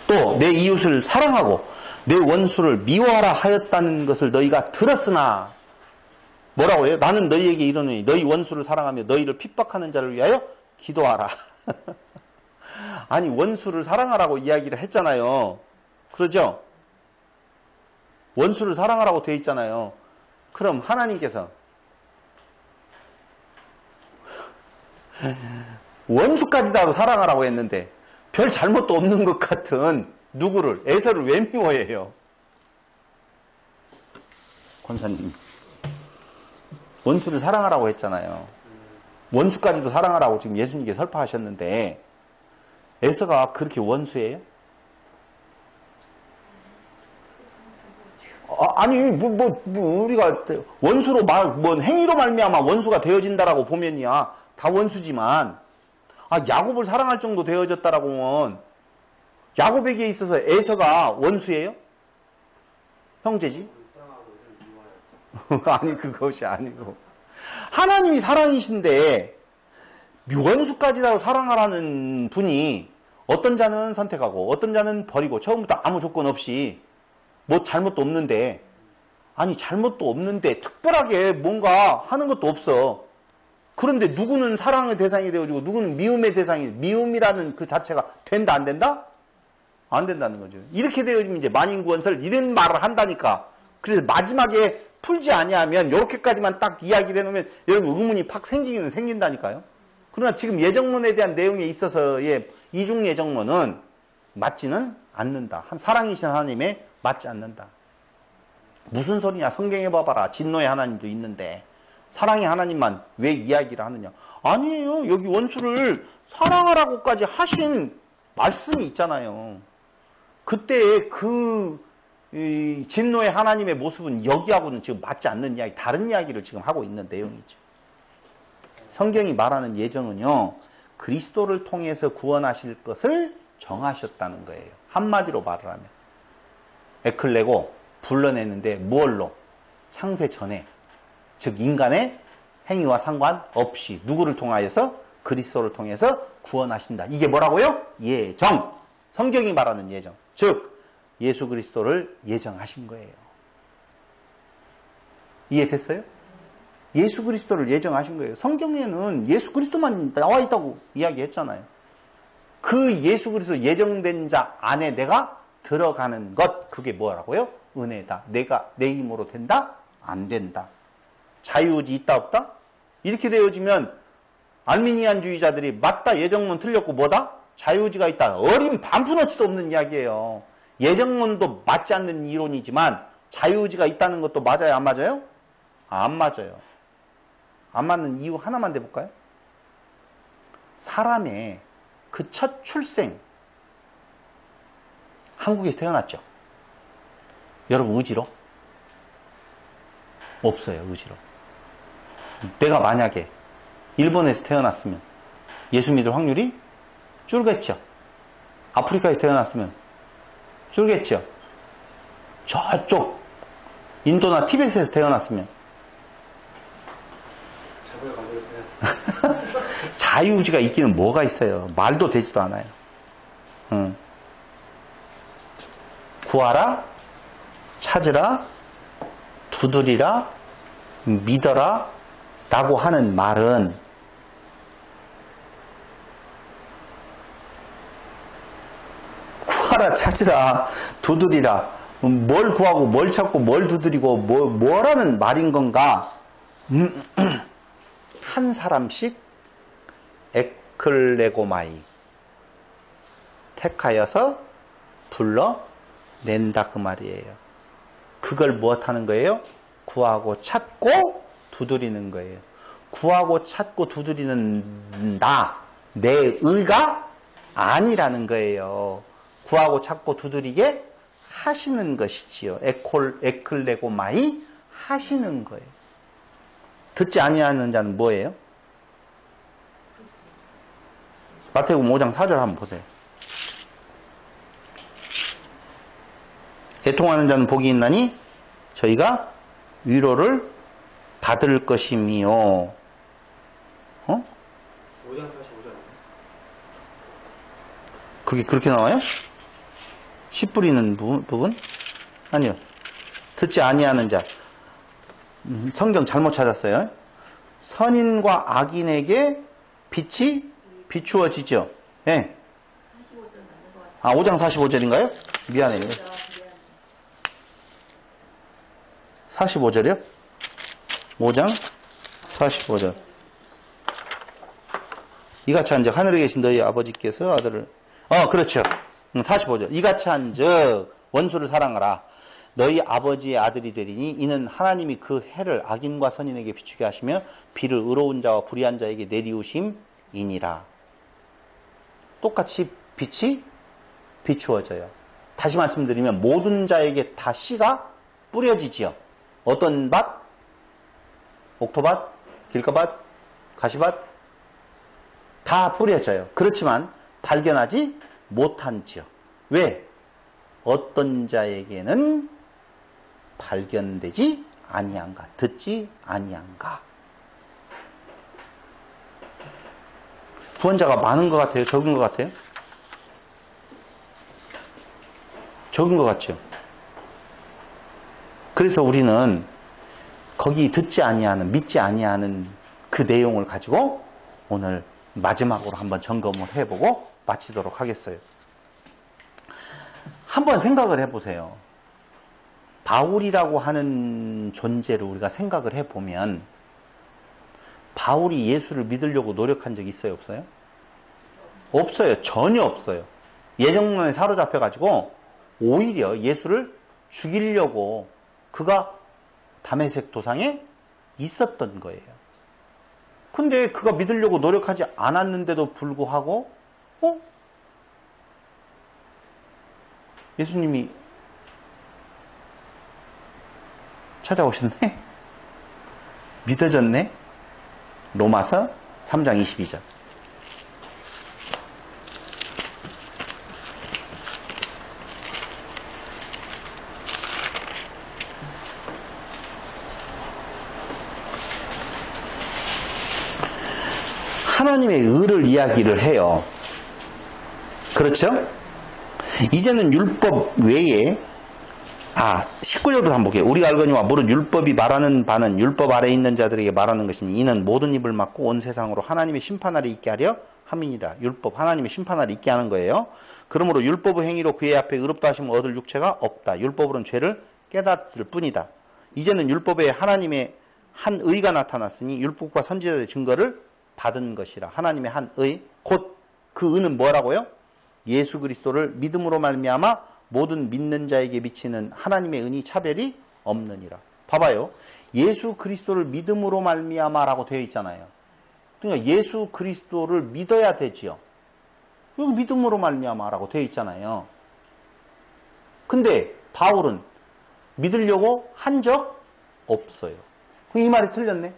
또 내 이웃을 사랑하고 내 원수를 미워하라 하였다는 것을 너희가 들었으나 뭐라고 해요? 나는 너희에게 이르노니 너희 원수를 사랑하며 너희를 핍박하는 자를 위하여 기도하라. 아니 원수를 사랑하라고 이야기를 했잖아요. 그러죠? 원수를 사랑하라고 되어 있잖아요. 그럼 하나님께서 원수까지도 사랑하라고 했는데 별 잘못도 없는 것 같은 누구를, 에서를 왜 미워해요? 권사님, 원수를 사랑하라고 했잖아요. 원수까지도 사랑하라고 지금 예수님께 설파하셨는데 에서가 그렇게 원수예요? 아니 우리가 원수로 행위로 말미암아 원수가 되어진다라고 보면이야 다 원수지만 야곱을 사랑할 정도 되어졌다라고 하면 야곱에게 있어서 에서가 원수예요? 형제지? 아니 그것이 아니고 하나님이 사랑이신데 원수까지도 사랑하라는 분이 어떤 자는 선택하고 어떤 자는 버리고 처음부터 아무 조건 없이 뭐 잘못도 없는데 아니 잘못도 없는데 특별하게 뭔가 하는 것도 없어. 그런데 누구는 사랑의 대상이 되어지고 누구는 미움의 대상이, 미움이라는 그 자체가 된다 안 된다? 안 된다는 거죠. 이렇게 되어지면 이제 만인구원설 이런 말을 한다니까. 그래서 마지막에 풀지 아니하면 이렇게까지만 딱 이야기를 해놓으면 여러분 의문이 팍 생기기는 생긴다니까요. 그러나 지금 예정론에 대한 내용에 있어서의 이중 예정론은 맞지는 않는다. 사랑이신 하나님에 맞지 않는다. 무슨 소리냐? 성경에 봐봐라. 진노의 하나님도 있는데 사랑의 하나님만 왜 이야기를 하느냐? 아니에요. 여기 원수를 사랑하라고까지 하신 말씀이 있잖아요. 그때 진노의 하나님의 모습은 여기하고는 지금 맞지 않는 이야기, 다른 이야기를 지금 하고 있는 내용이죠. 성경이 말하는 예정은요, 그리스도를 통해서 구원하실 것을 정하셨다는 거예요. 한마디로 말을 하면. 에클레고 불러냈는데 무얼로? 창세 전에. 즉 인간의 행위와 상관없이 누구를 통하여서? 그리스도를 통해서 구원하신다. 이게 뭐라고요? 예정. 성경이 말하는 예정. 즉 예수 그리스도를 예정하신 거예요. 이해됐어요? 예수 그리스도를 예정하신 거예요. 성경에는 예수 그리스도만 나와 있다고 이야기했잖아요. 그 예수 그리스도 예정된 자 안에 내가 들어가는 것, 그게 뭐라고요? 은혜다. 내가 내 힘으로 된다? 안 된다. 자유의지 있다 없다? 이렇게 되어지면 알미니안주의자들이 맞다, 예정론 틀렸고 뭐다? 자유의지가 있다. 어린 반푼어치도 없는 이야기예요. 예정론도 맞지 않는 이론이지만 자유의지가 있다는 것도 맞아요, 안 맞아요? 안 맞아요. 안 맞는 이유 하나만 대볼까요? 사람의 그 첫 출생, 한국에 태어났죠. 여러분 의지로? 없어요, 의지로. 내가 만약에 일본에서 태어났으면 예수 믿을 확률이 줄겠죠. 아프리카에 태어났으면 줄겠죠. 저쪽 인도나 티베트에서 태어났으면 자고의 관계를 생겼습니다. 자유의지가 있기는 뭐가 있어요. 말도 되지도 않아요. 구하라, 찾으라, 두드리라, 믿어라 라고 하는 말은 구하라, 찾으라, 두드리라, 뭘 구하고 뭘 찾고 뭘 두드리고 뭐라는 말인 건가? 한 사람씩 에클레고마이 택하여서 불러낸다 그 말이에요. 그걸 무엇하는 거예요? 구하고 찾고 두드리는 거예요. 구하고 찾고 두드리는 내 의가 아니라는 거예요. 구하고 찾고 두드리게 하시는 것이지요. 에클레고마이 하시는 거예요. 듣지 아니하는 자는 뭐예요? 마태복음 5장 4절 한번 보세요. 애통하는 자는 복이 있나니 저희가 위로를 받을 것이미요. 5장 45절. 그렇게 나와요? 씨 뿌리는 부분? 아니요. 듣지 아니하는 자. 성경 잘못 찾았어요. 선인과 악인에게 빛이 비추어지죠. 예. 5장 45절인가요? 미안해요. 45절이요? 5장 45절. 이같이 한즉 하늘에 계신 너희 아버지께서 아들을 그렇죠. 45절. 이같이 한즉 원수를 사랑하라. 너희 아버지의 아들이 되리니 이는 하나님이 그 해를 악인과 선인에게 비추게 하시며 비를 의로운 자와 불의한 자에게 내리우심이니라. 똑같이 빛이 비추어져요. 다시 말씀드리면 모든 자에게 다 씨가 뿌려지지요. 어떤 밭? 옥토밭? 길가밭? 가시밭? 다 뿌려져요. 그렇지만 발견하지 못한지요. 왜? 어떤 자에게는 발견되지 아니한가? 듣지 아니한가? 구원자가 많은 것 같아요? 적은 것 같아요? 적은 것 같죠? 그래서 우리는 거기 듣지 아니하는, 믿지 아니하는 그 내용을 가지고 오늘 마지막으로 한번 점검을 해보고 마치도록 하겠어요. 한번 생각을 해보세요. 바울이라고 하는 존재를 우리가 생각을 해보면 바울이 예수를 믿으려고 노력한 적 있어요? 없어요? 없어요. 전혀 없어요. 예정론에 사로잡혀가지고 오히려 예수를 죽이려고 그가 다메섹 도상에 있었던 거예요. 근데 그가 믿으려고 노력하지 않았는데도 불구하고 예수님이 찾아오셨네? 믿어졌네? 로마서 3장 22절. 하나님의 의를 이야기를 해요. 그렇죠? 이제는 율법 외에 19절부터 한번 볼게요. 우리가 알거니와 무릇 율법이 말하는 바는 율법 아래에 있는 자들에게 말하는 것이니 이는 모든 입을 막고 온 세상으로 하나님의 심판날이 있게 하려 함이니라. 율법 하나님의 심판날이 있게 하는 거예요. 그러므로 율법의 행위로 그의 앞에 의롭다 하심을 얻을 육체가 없다. 율법으로는 죄를 깨닫을 뿐이다. 이제는 율법에 하나님의 한 의가 나타났으니 율법과 선지자의 증거를 받은 것이라. 하나님의 한 의, 곧 그 의는 뭐라고요? 예수 그리스도를 믿음으로 말미암아 모든 믿는 자에게 미치는 하나님의 은이 차별이 없느니라. 봐봐요. 예수 그리스도를 믿음으로 말미암아라고 되어 있잖아요. 그러니까 예수 그리스도를 믿어야 되지요. 여기 믿음으로 말미암아라고 되어 있잖아요. 근데 바울은 믿으려고 한 적 없어요. 이 말이 틀렸네.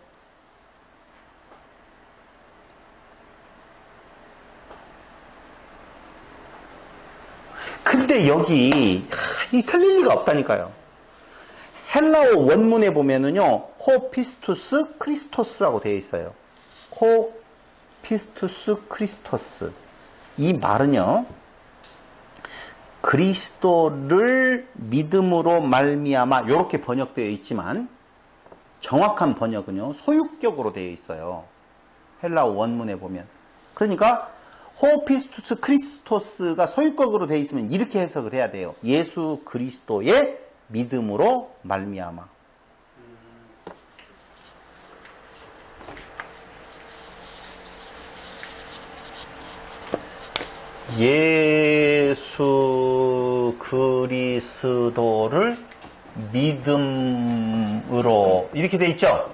근데 여기 이 틀릴 리가 없다니까요. 헬라어 원문에 보면은요, 호 피스투스 크리스토스라고 되어 있어요. 호 피스투스 크리스토스. 이 말은요, 그리스도를 믿음으로 말미암아 이렇게 번역되어 있지만 정확한 번역은요, 소유격으로 되어 있어요. 헬라어 원문에 보면. 그러니까 호피스투스 크리스토스가 소유격으로 되어 있으면 이렇게 해석을 해야 돼요. 예수 그리스도의 믿음으로 말미암아. 예수 그리스도를 믿음으로 이렇게 돼 있죠?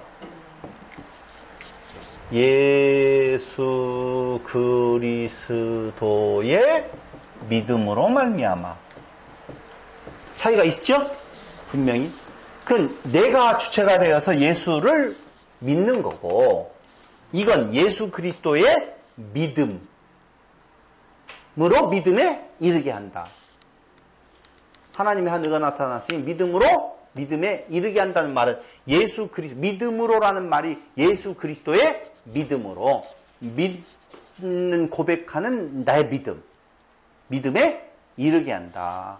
예수 그리스도의 믿음으로 말미암아. 차이가 있죠? 분명히. 그건 내가 주체가 되어서 예수를 믿는 거고, 이건 예수 그리스도의 믿음으로 믿음에 이르게 한다. 하나님의 한 의가 나타났으니 믿음으로 믿음에 이르게 한다는 말은 예수 그리스도, 믿음으로라는 말이 예수 그리스도의 믿음으로, 믿는 고백하는 나의 믿음, 믿음에 이르게 한다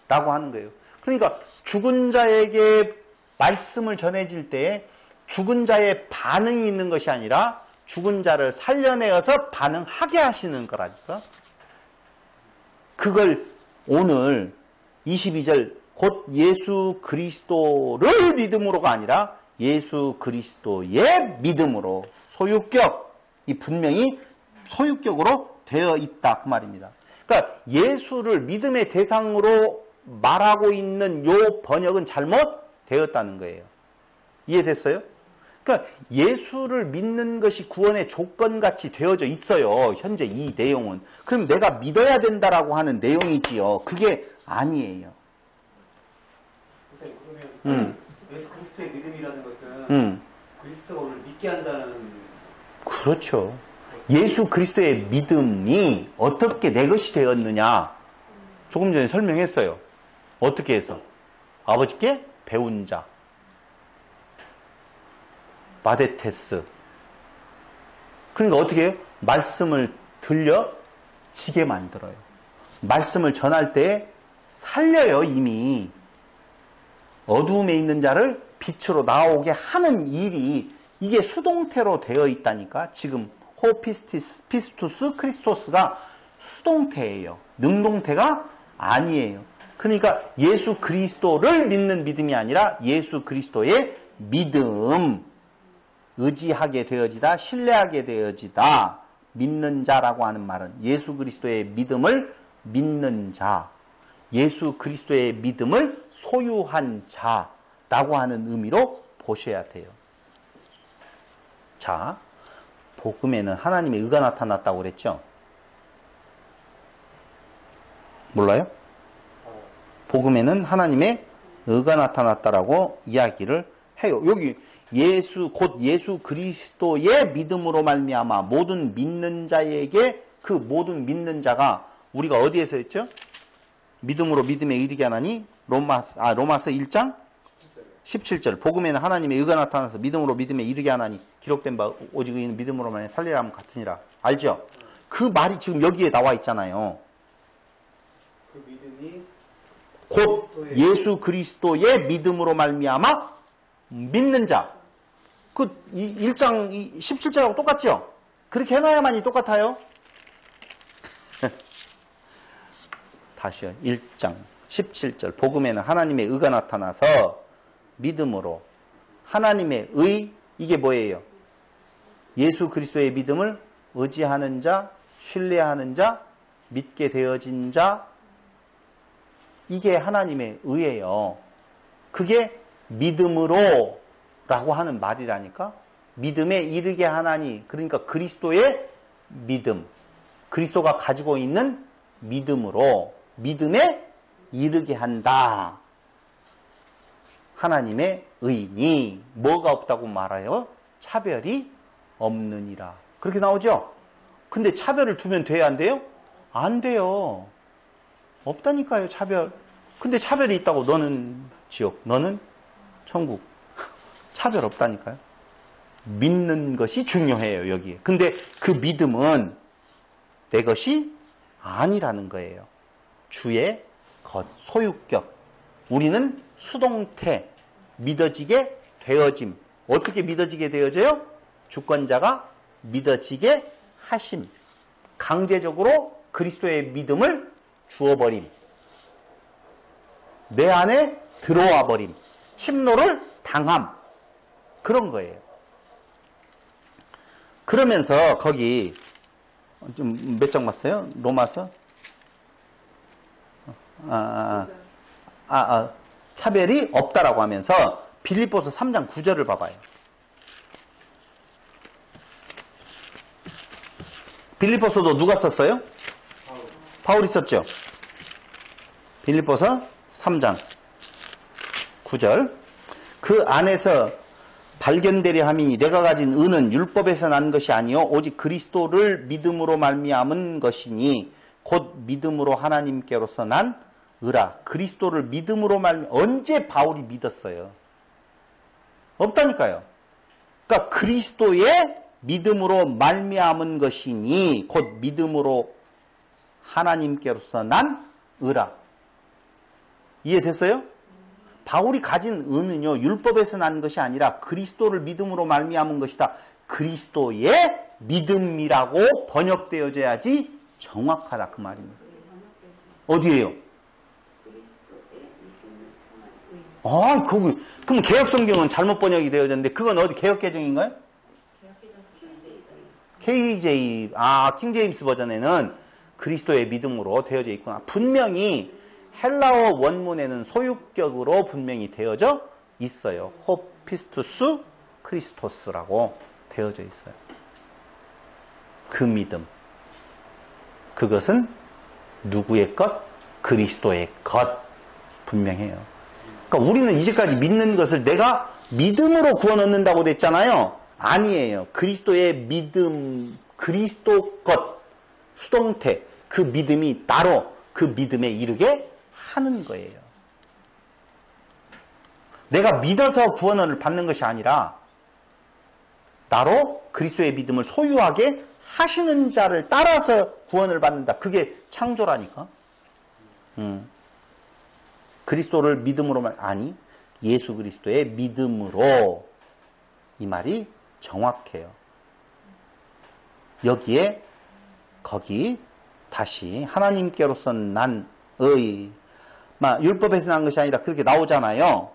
라고 하는 거예요. 그러니까 죽은 자에게 말씀을 전해질 때 죽은 자의 반응이 있는 것이 아니라 죽은 자를 살려내어서 반응하게 하시는 거라니까. 그걸 오늘 22절 곧 예수 그리스도를 믿음으로가 아니라 예수 그리스도의 믿음으로, 소유격이 분명히 소유격으로 되어 있다 그 말입니다. 그러니까 예수를 믿음의 대상으로 말하고 있는 요 번역은 잘못되었다는 거예요. 이해됐어요? 그러니까 예수를 믿는 것이 구원의 조건같이 되어져 있어요. 현재 이 내용은. 그럼 내가 믿어야 된다라고 하는 내용이지요. 그게 아니에요. 그러면 예수 그리스도의 믿음이라는 것은 그리스도가 오늘 믿게 한다는. 그렇죠. 예수 그리스도의 믿음이 어떻게 내 것이 되었느냐. 조금 전에 설명했어요. 어떻게 해서? 아버지께 배운 자. 마데테스. 그러니까 어떻게 해요? 말씀을 들려지게 만들어요. 말씀을 전할 때 살려요. 이미 어두움에 있는 자를 빛으로 나오게 하는 일이 이게 수동태로 되어 있다니까. 지금 호피스투스 크리스토스가 수동태예요. 능동태가 아니에요. 그러니까 예수 그리스도를 믿는 믿음이 아니라 예수 그리스도의 믿음, 의지하게 되어지다, 신뢰하게 되어지다. 믿는 자라고 하는 말은 예수 그리스도의 믿음을 믿는 자, 예수 그리스도의 믿음을 소유한 자라고 하는 의미로 보셔야 돼요. 자, 복음에는 하나님의 의가 나타났다고 그랬죠? 몰라요? 복음에는 하나님의 의가 나타났다라고 이야기를 해요. 여기 곧 예수 그리스도의 믿음으로 말미암아 모든 믿는 자에게, 그 모든 믿는 자가 우리가 어디에서 했죠? 믿음으로 믿음에 이르게 하나니 로마서 1장 17절. 복음에는 하나님의 의가 나타나서 믿음으로 믿음에 이르게 하나니 기록된 바 오직 의인은 믿음으로만 살리라 하면 같으니라. 알죠? 그 말이 지금 여기에 나와 있잖아요. 그 믿음이 의인이 곧 예수 그리스도의 믿음으로 말미암아 믿는 자. 그 1장 17절하고 똑같죠? 그렇게 해놔야만이 똑같아요. 다시요. 1장 17절. 복음에는 하나님의 의가 나타나서 믿음으로 하나님의 의, 이게 뭐예요? 예수 그리스도의 믿음을 의지하는 자, 신뢰하는 자, 믿게 되어진 자, 이게 하나님의 의예요. 그게 믿음으로 라고 하는 말이라니까. 믿음에 이르게 하나니, 그러니까 그리스도의 믿음, 그리스도가 가지고 있는 믿음으로 믿음에 이르게 한다. 하나님의 의인이 뭐가 없다고 말해요? 차별이 없느니라. 그렇게 나오죠? 근데 차별을 두면 돼야 안 돼요? 안 돼요. 없다니까요, 차별. 근데 차별이 있다고 너는 지옥, 너는 천국. 차별 없다니까요. 믿는 것이 중요해요, 여기에. 근데 그 믿음은 내 것이 아니라는 거예요. 주의 것, 소유격. 우리는 수동태, 믿어지게 되어짐. 어떻게 믿어지게 되어져요? 주권자가 믿어지게 하심. 강제적으로 그리스도의 믿음을 주어버림. 내 안에 들어와 버림. 침노를 당함. 그런 거예요. 그러면서 거기 좀 몇 장 봤어요? 로마서? 차별이 없다라고 하면서 빌립보서 3장 9절을 봐봐요. 빌립보서도 누가 썼어요? 바울이 썼죠. 빌립보서 3장 9절. 그 안에서 발견되려 함이니 내가 가진 의는 율법에서 난 것이 아니요 오직 그리스도를 믿음으로 말미암은 것이니 곧 믿음으로 하나님께로서 난 의라. 그리스도를 믿음으로 언제 바울이 믿었어요? 없다니까요. 그러니까 그리스도의 믿음으로 말미암은 것이니 곧 믿음으로 하나님께로서 난 의라. 이해됐어요? 바울이 가진 의는요, 율법에서 난 것이 아니라 그리스도를 믿음으로 말미암은 것이다. 그리스도의 믿음이라고 번역되어져야지 정확하다 그 말입니다. 어디에요? 그럼 개혁성경은 잘못 번역이 되어졌는데 그건 어디 개혁개정인가요? KJ, 킹제임스 버전에는 그리스도의 믿음으로 되어져 있구나. 분명히 헬라어 원문에는 소유격으로 분명히 되어져 있어요. 호피스투스 크리스토스라고 되어져 있어요. 그 믿음. 그것은 누구의 것? 그리스도의 것. 분명해요. 그러니까 우리는 이제까지 믿는 것을 내가 믿음으로 구원 얻는다고 됐잖아요. 아니에요. 그리스도의 믿음, 그리스도 것, 수동태, 그 믿음이 나로 그 믿음에 이르게 하는 거예요. 내가 믿어서 구원을 받는 것이 아니라 나로 그리스도의 믿음을 소유하게 하시는 자를 따라서 구원을 받는다. 그게 창조라니까. 그리스도를 믿음으로 아니 예수 그리스도의 믿음으로 이 말이 정확해요. 여기에 거기 다시 하나님께로서 난 의 율법에서 난 것이 아니라 그렇게 나오잖아요.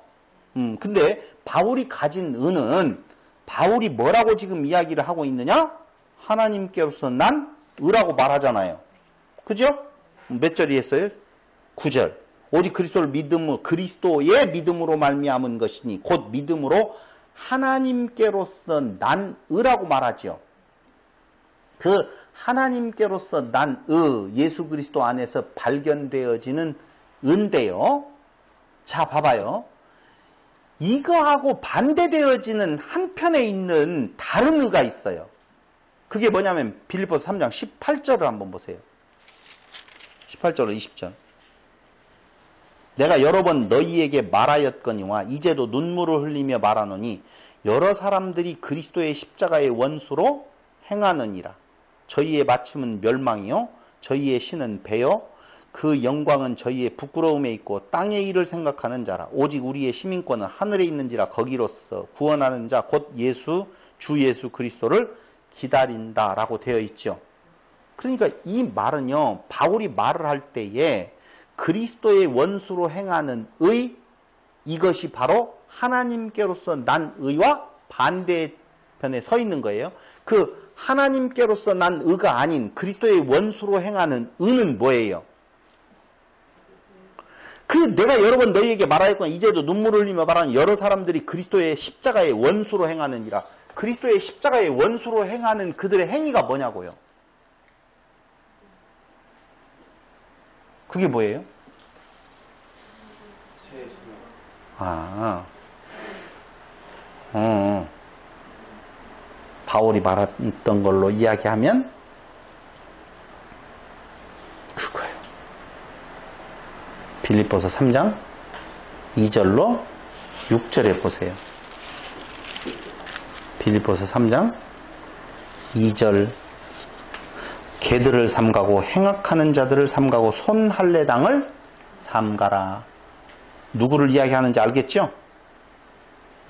근데 바울이 가진 의는 바울이 뭐라고 지금 이야기를 하고 있느냐? 하나님께로서 난 의라고 말하잖아요. 그죠? 몇 절이 했어요? 9절. 오직 그리스도를 그리스도의 믿음으로 말미암은 것이니 곧 믿음으로 하나님께로서 난 의라고 말하죠. 그 하나님께로서 난 예수 그리스도 안에서 발견되어지는 의인데요. 자, 봐봐요. 이거하고 반대되어지는 한편에 있는 다른 의가 있어요. 그게 뭐냐면 빌립보서 3장 18절을 한번 보세요. 18절로 20절. 내가 여러 번 너희에게 말하였거니와 이제도 눈물을 흘리며 말하노니 여러 사람들이 그리스도의 십자가의 원수로 행하느니라. 저희의 마침은 멸망이요 저희의 신은 배요 그 영광은 저희의 부끄러움에 있고 땅의 일을 생각하는 자라. 오직 우리의 시민권은 하늘에 있는지라. 거기로서 구원하는 자 곧 예수 주 예수 그리스도를 기다린다라고 되어 있죠. 그러니까 이 말은요, 바울이 말을 할 때에 그리스도의 원수로 행하는 의, 이것이 바로 하나님께로서 난 의와 반대편에 서 있는 거예요. 그 하나님께로서 난 의가 아닌 그리스도의 원수로 행하는 의는 뭐예요? 그 내가 여러 번 너희에게 말하였거나 이제도 눈물 흘리며 말하는 여러 사람들이 그리스도의 십자가의 원수로 행하느니라. 그리스도의 십자가의 원수로 행하는 그들의 행위가 뭐냐고요? 그게 뭐예요? 바울이 말했던 걸로 이야기하면 그거예요. 빌립보서 3장 2절로 6절에 보세요. 빌립보서 3장 2절 개들을 삼가고 행악하는 자들을 삼가고 손할례당을 삼가라. 누구를 이야기하는지 알겠죠?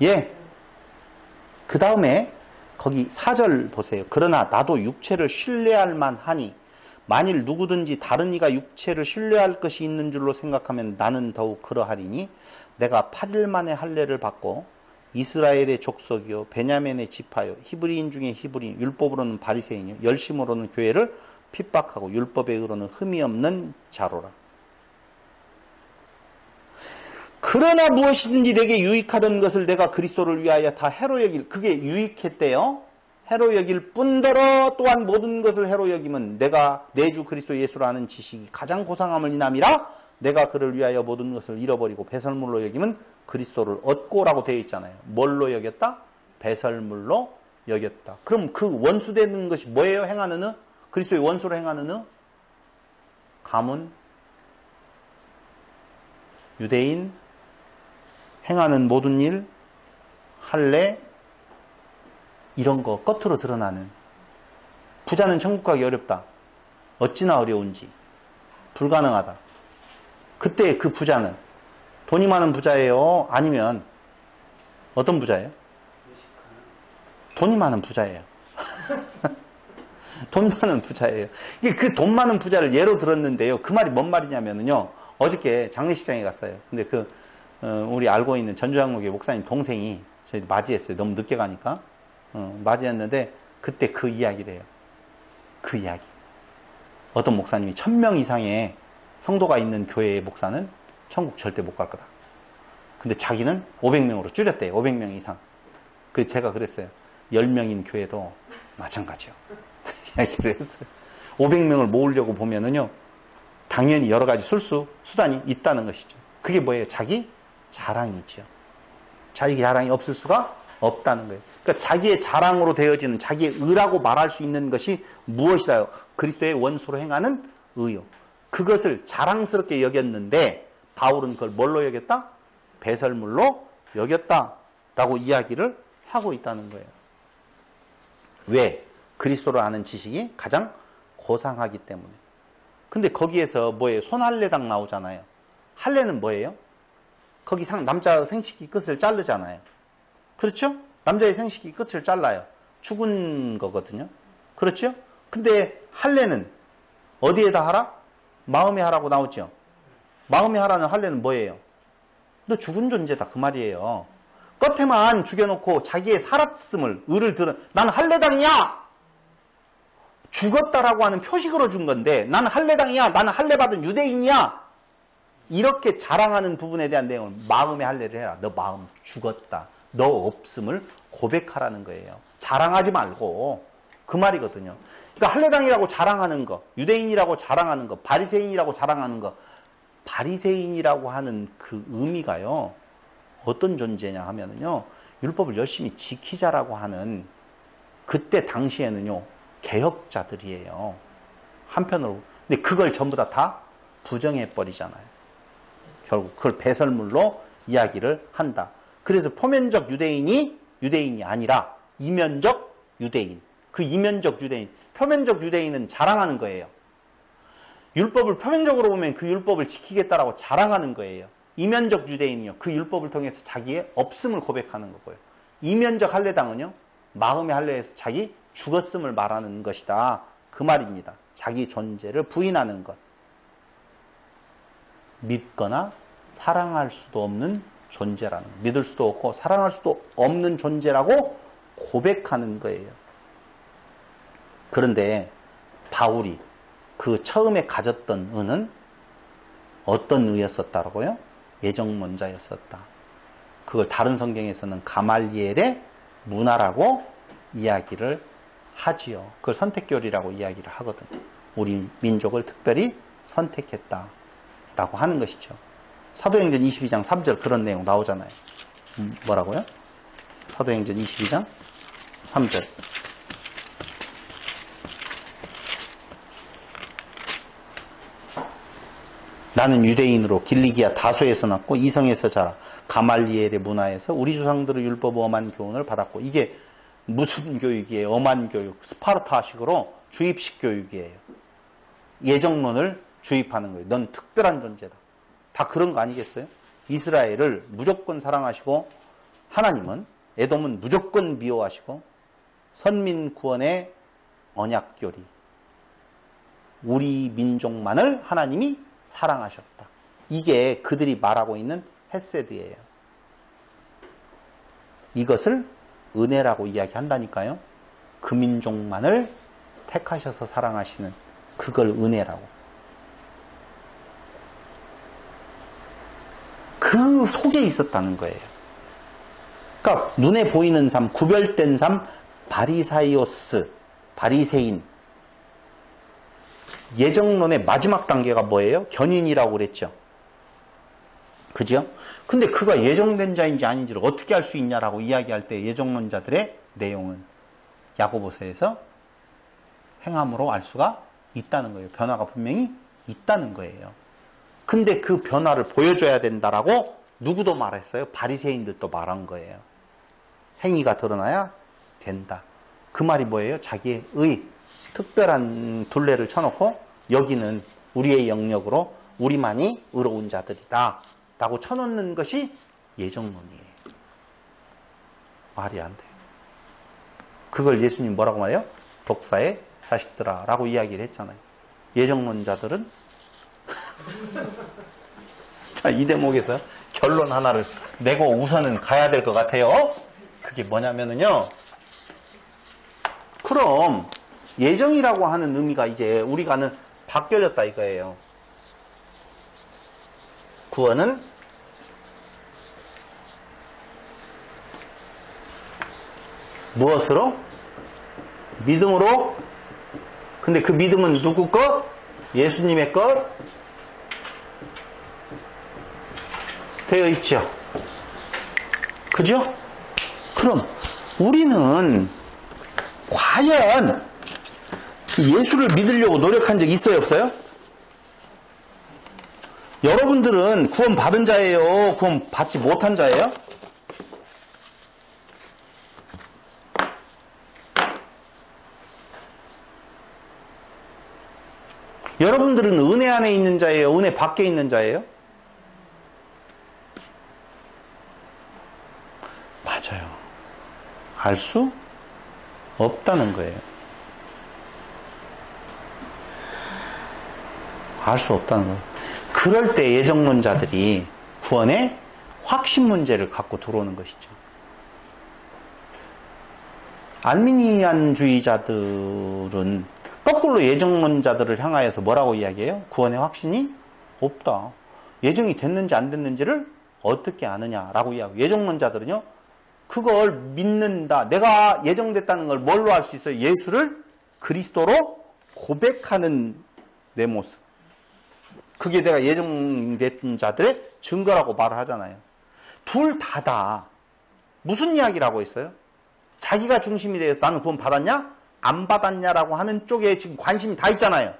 예. 그 다음에 거기 4절 보세요. 그러나 나도 육체를 신뢰할 만하니 만일 누구든지 다른 이가 육체를 신뢰할 것이 있는 줄로 생각하면 나는 더욱 그러하리니 내가 8일 만에 할례를 받고 이스라엘의 족속이요 베냐민의 지파요 히브리인 중에 히브리인 율법으로는 바리새인이요 열심으로는 교회를 핍박하고 율법의 의로는 흠이 없는 자로라. 그러나 무엇이든지 내게 유익하던 것을 내가 그리스도를 위하여 다 해로 여길, 그게 유익했대요. 해로 여길 뿐더러 또한 모든 것을 해로 여기면 내가 내 주 그리스도 예수라는 지식이 가장 고상함을 인함이라. 내가 그를 위하여 모든 것을 잃어버리고 배설물로 여기면 그리스도를 얻고라고 되어 있잖아요. 뭘로 여겼다? 배설물로 여겼다. 그럼 그 원수되는 것이 뭐예요? 행하는 의? 그리스도의 원수로 행하는 의? 가문, 유대인, 행하는 모든 일, 할례, 이런 거 겉으로 드러나는. 부자는 천국 가기 어렵다. 어찌나 어려운지. 불가능하다. 그때 그 부자는 돈이 많은 부자예요? 아니면 어떤 부자예요? 돈이 많은 부자예요. 돈 많은 부자예요. 이게 그 돈 많은 부자를 예로 들었는데요. 그 말이 뭔 말이냐면요. 어저께 장례식장에 갔어요. 근데 우리 알고 있는 전주장로교 목사님 동생이 저희 맞이했어요. 너무 늦게 가니까. 맞이했는데 그때 그 이야기를 해요. 그 이야기. 어떤 목사님이 1000명 이상의 성도가 있는 교회의 목사는 천국 절대 못 갈 거다. 근데 자기는 500명으로 줄였대요. 500명 이상. 그래서 제가 그랬어요. 10명인 교회도 마찬가지요. 이야기를 했어요. 500명을 모으려고 보면은요, 당연히 여러 가지 수단이 있다는 것이죠. 그게 뭐예요? 자기 자랑이죠. 자기 자랑이 없을 수가 없다는 거예요. 그러니까 자기의 자랑으로 되어지는 자기의 의라고 말할 수 있는 것이 무엇이다요? 그리스도의 원수로 행하는 의요. 그것을 자랑스럽게 여겼는데 바울은 그걸 뭘로 여겼다? 배설물로 여겼다라고 이야기를 하고 있다는 거예요. 왜? 그리스도를 아는 지식이 가장 고상하기 때문에. 근데 거기에서 뭐예요? 손할례당 나오잖아요. 할례는 뭐예요? 거기 남자 생식기 끝을 자르잖아요. 그렇죠? 남자의 생식기 끝을 잘라요. 죽은 거거든요. 그렇죠? 근데 할례는 어디에다 하라? 마음에 하라고 나오죠. 마음에 하라는 할례는 뭐예요? 너 죽은 존재다 그 말이에요. 겉에만 죽여놓고 자기의 살았음을 의를 들은 나는 할례당이야. 죽었다라고 하는 표식으로 준 건데 나는 할례당이야. 나는 할례받은 유대인이야. 이렇게 자랑하는 부분에 대한 내용을 마음의 할례를 해라. 너 마음 죽었다. 너 없음을 고백하라는 거예요. 자랑하지 말고 그 말이거든요. 그러니까 할례당이라고 자랑하는 거, 유대인이라고 자랑하는 거, 바리새인이라고 자랑하는 거, 바리새인이라고 하는 그 의미가요. 어떤 존재냐 하면은요. 율법을 열심히 지키자라고 하는 그때 당시에는요. 개혁자들이에요. 한편으로. 근데 그걸 전부 다 부정해 버리잖아요. 결국 그걸 배설물로 이야기를 한다. 그래서 표면적 유대인이 아니라 이면적 유대인. 그 이면적 유대인. 표면적 유대인은 자랑하는 거예요. 율법을 표면적으로 보면 그 율법을 지키겠다라고 자랑하는 거예요. 이면적 유대인은요, 그 율법을 통해서 자기의 없음을 고백하는 거고요. 이면적 할례당은요, 마음의 할례에서 자기 죽었음을 말하는 것이다. 그 말입니다. 자기 존재를 부인하는 것. 믿거나 사랑할 수도 없는 존재라는 것. 믿을 수도 없고 사랑할 수도 없는 존재라고 고백하는 거예요. 그런데 바울이 그 처음에 가졌던 의는 어떤 의였었다라고요? 예정론자였었다. 그걸 다른 성경에서는 가말리엘의 문화라고 이야기를 하지요. 그걸 선택교리라고 이야기를 하거든. 우리 민족을 특별히 선택했다라고 하는 것이죠. 사도행전 22장 3절 그런 내용 나오잖아요. 뭐라고요? 사도행전 22장 3절. 나는 유대인으로 길리기아 다소에서 났고 이성에서 자라 가말리엘의 문화에서 우리 조상들의 율법 엄한 교훈을 받았고. 이게 무슨 교육이에요? 엄한 교육, 스파르타식으로 주입식 교육이에요. 예정론을 주입하는 거예요. 넌 특별한 존재다. 다 그런 거 아니겠어요? 이스라엘을 무조건 사랑하시고 하나님은 에돔은 무조건 미워하시고 선민 구원의 언약교리, 우리 민족만을 하나님이 사랑하셨다. 이게 그들이 말하고 있는 헤세드예요. 이것을 은혜라고 이야기한다니까요. 그 민족만을 택하셔서 사랑하시는 그걸 은혜라고. 그 속에 있었다는 거예요. 그러니까 눈에 보이는 삶, 구별된 삶, 바리사이오스, 바리새인. 예정론의 마지막 단계가 뭐예요? 견인이라고 그랬죠. 그죠? 근데 그가 예정된 자인지 아닌지를 어떻게 알 수 있냐라고 이야기할 때 예정론자들의 내용은 야고보서에서 행함으로 알 수가 있다는 거예요. 변화가 분명히 있다는 거예요. 근데 그 변화를 보여줘야 된다라고 누구도 말했어요? 바리새인들도 말한 거예요. 행위가 드러나야 된다. 그 말이 뭐예요? 자기의 특별한 둘레를 쳐놓고 여기는 우리의 영역으로 우리만이 의로운 자들이다 라고 쳐놓는 것이 예정론이에요. 말이 안 돼요. 그걸 예수님 뭐라고 말해요? 독사의 자식들아 라고 이야기를 했잖아요. 예정론자들은 자, 이 대목에서 결론 하나를 내고 우선은 가야 될 것 같아요. 그게 뭐냐면은요, 그럼 예정이라고 하는 의미가 이제 우리가는 바뀌어졌다 이거예요. 구원은 무엇으로? 믿음으로. 근데 그 믿음은 누구 것? 예수님의 것 되어 있죠. 그죠? 그럼 우리는 과연 예수를 믿으려고 노력한 적 있어요, 없어요? 여러분들은 구원 받은 자예요? 구원 받지 못한 자예요? 여러분들은 은혜 안에 있는 자예요? 은혜 밖에 있는 자예요? 맞아요. 알 수 없다는 거예요. 알 수 없다는 거예요. 그럴 때 예정론자들이 구원의 확신 문제를 갖고 들어오는 것이죠. 알미니안주의자들은 거꾸로 예정론자들을 향하여서 뭐라고 이야기해요? 구원의 확신이 없다. 예정이 됐는지 안 됐는지를 어떻게 아느냐라고 이야기해요. 예정론자들은요, 그걸 믿는다. 내가 예정됐다는 걸 뭘로 알 수 있어요? 예수를 그리스도로 고백하는 내 모습. 그게 내가 예정된 자들의 증거라고 말을 하잖아요. 둘 다다. 무슨 이야기라고 했어요? 자기가 중심이 되어서 나는 구원 받았냐? 안 받았냐라고 하는 쪽에 지금 관심이 다 있잖아요.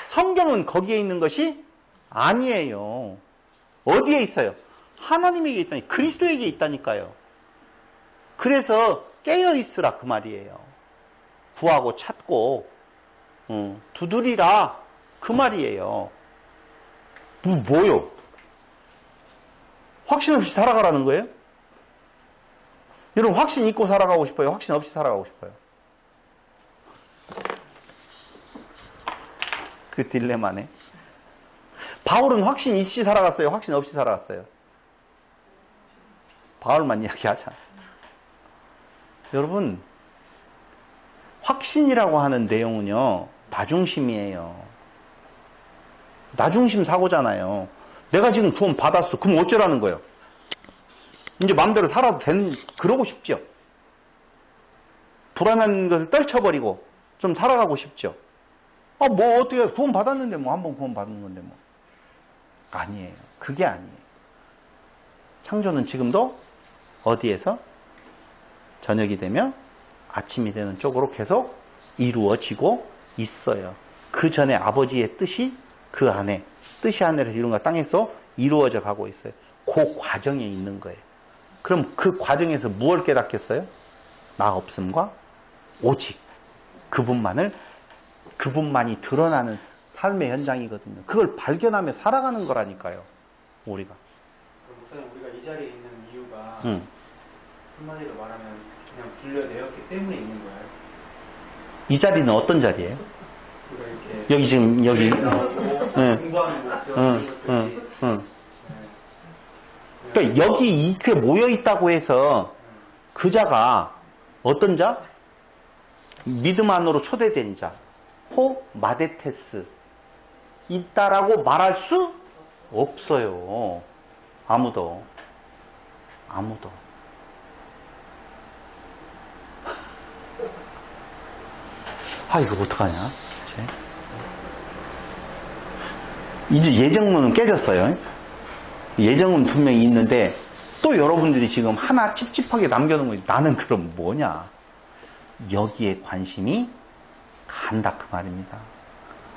성경은 거기에 있는 것이 아니에요. 어디에 있어요? 하나님에게 있다니, 그리스도에게 있다니까요. 그래서 깨어있으라 그 말이에요. 구하고 찾고 두드리라. 그 말이에요. 뭐요? 확신 없이 살아가라는 거예요? 여러분 확신 있고 살아가고 싶어요? 확신 없이 살아가고 싶어요? 그 딜레마네. 바울은 확신 있이 살아갔어요? 확신 없이 살아갔어요? 바울만 이야기하자. 여러분 확신이라고 하는 내용은요 나중심이에요. 나중심 사고잖아요. 내가 지금 구원 받았어. 그럼 어쩌라는 거예요? 이제 마음대로 살아도 그러고 싶죠. 불안한 것을 떨쳐버리고 좀 살아가고 싶죠. 뭐 어떻게 구원 받았는데 뭐 한 번 구원 받는 건데 뭐. 아니에요. 그게 아니에요. 창조는 지금도 어디에서? 저녁이 되면 아침이 되는 쪽으로 계속 이루어지고 있어요. 그 전에 아버지의 뜻이 그 안에, 뜻이 하늘에서 이룬 것 땅에서 이루어져 가고 있어요. 그 과정에 있는 거예요. 그럼 그 과정에서 무엇을 깨닫겠어요? 나 없음과 오직 그분만이 드러나는 삶의 현장이거든요. 그걸 발견하며 살아가는 거라니까요. 우리가. 그럼 목사님 우리가 이 자리에 있는 이유가 한마디로 말하면 그냥 불려내었기 때문에 있는 거예요. 이 자리는 어떤 자리예요? 우리가 이렇게 여기 지금 여기 공부하는 목적 이런 것들이 그러니까 여기 이렇게 모여 있다고 해서 그 자가 어떤 자? 믿음 안으로 초대된 자, 호 마데테스 있다라고 말할 수 없어요. 아무도. 이거 어떡하냐? 이제 예정론은 깨졌어요. 예정은 분명히 있는데 또 여러분들이 지금 하나 찝찝하게 남겨놓은 거지. 나는 그럼 뭐냐? 여기에 관심이 간다 그 말입니다.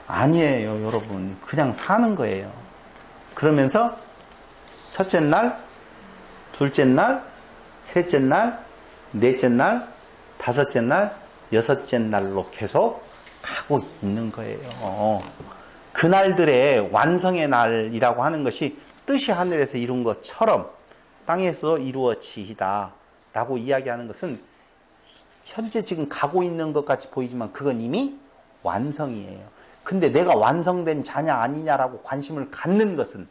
아니에요, 여러분. 그냥 사는 거예요. 그러면서 첫째 날, 둘째 날, 셋째 날, 넷째 날, 다섯째 날, 여섯째 날로 계속 가고 있는 거예요. 그날들의 완성의 날이라고 하는 것이 뜻이 하늘에서 이룬 것처럼 땅에서 이루어지다 라고 이야기하는 것은 현재 지금 가고 있는 것 같이 보이지만 그건 이미 완성이에요. 근데 내가 완성된 자냐 아니냐라고 관심을 갖는 것은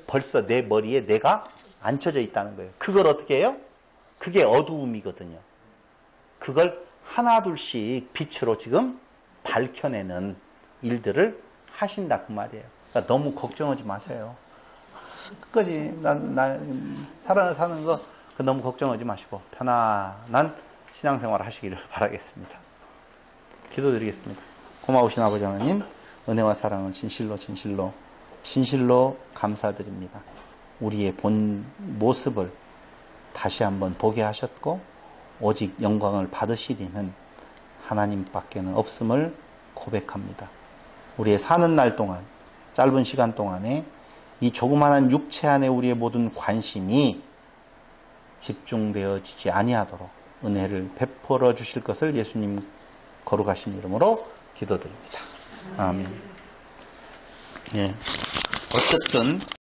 벌써 내 머리에 내가 앉혀져 있다는 거예요. 그걸 어떻게 해요? 그게 어두움이거든요. 그걸 하나둘씩 빛으로 지금 밝혀내는 일들을 하신다 그 말이에요. 그러니까 너무 걱정하지 마세요. 끝까지 사랑을 사는 거 너무 걱정하지 마시고 편안한 신앙생활 하시기를 바라겠습니다. 기도드리겠습니다. 고마우신 아버지 하나님, 은혜와 사랑을 진실로 감사드립니다. 우리의 본 모습을 다시 한번 보게 하셨고 오직 영광을 받으시리는 하나님밖에는 없음을 고백합니다. 우리의 사는 날 동안, 짧은 시간 동안에 이 조그마한 육체 안에 우리의 모든 관심이 집중되어지지 아니하도록 은혜를 베풀어 주실 것을 예수님 거룩하신 이름으로 기도드립니다. 아멘. 예. 어쨌든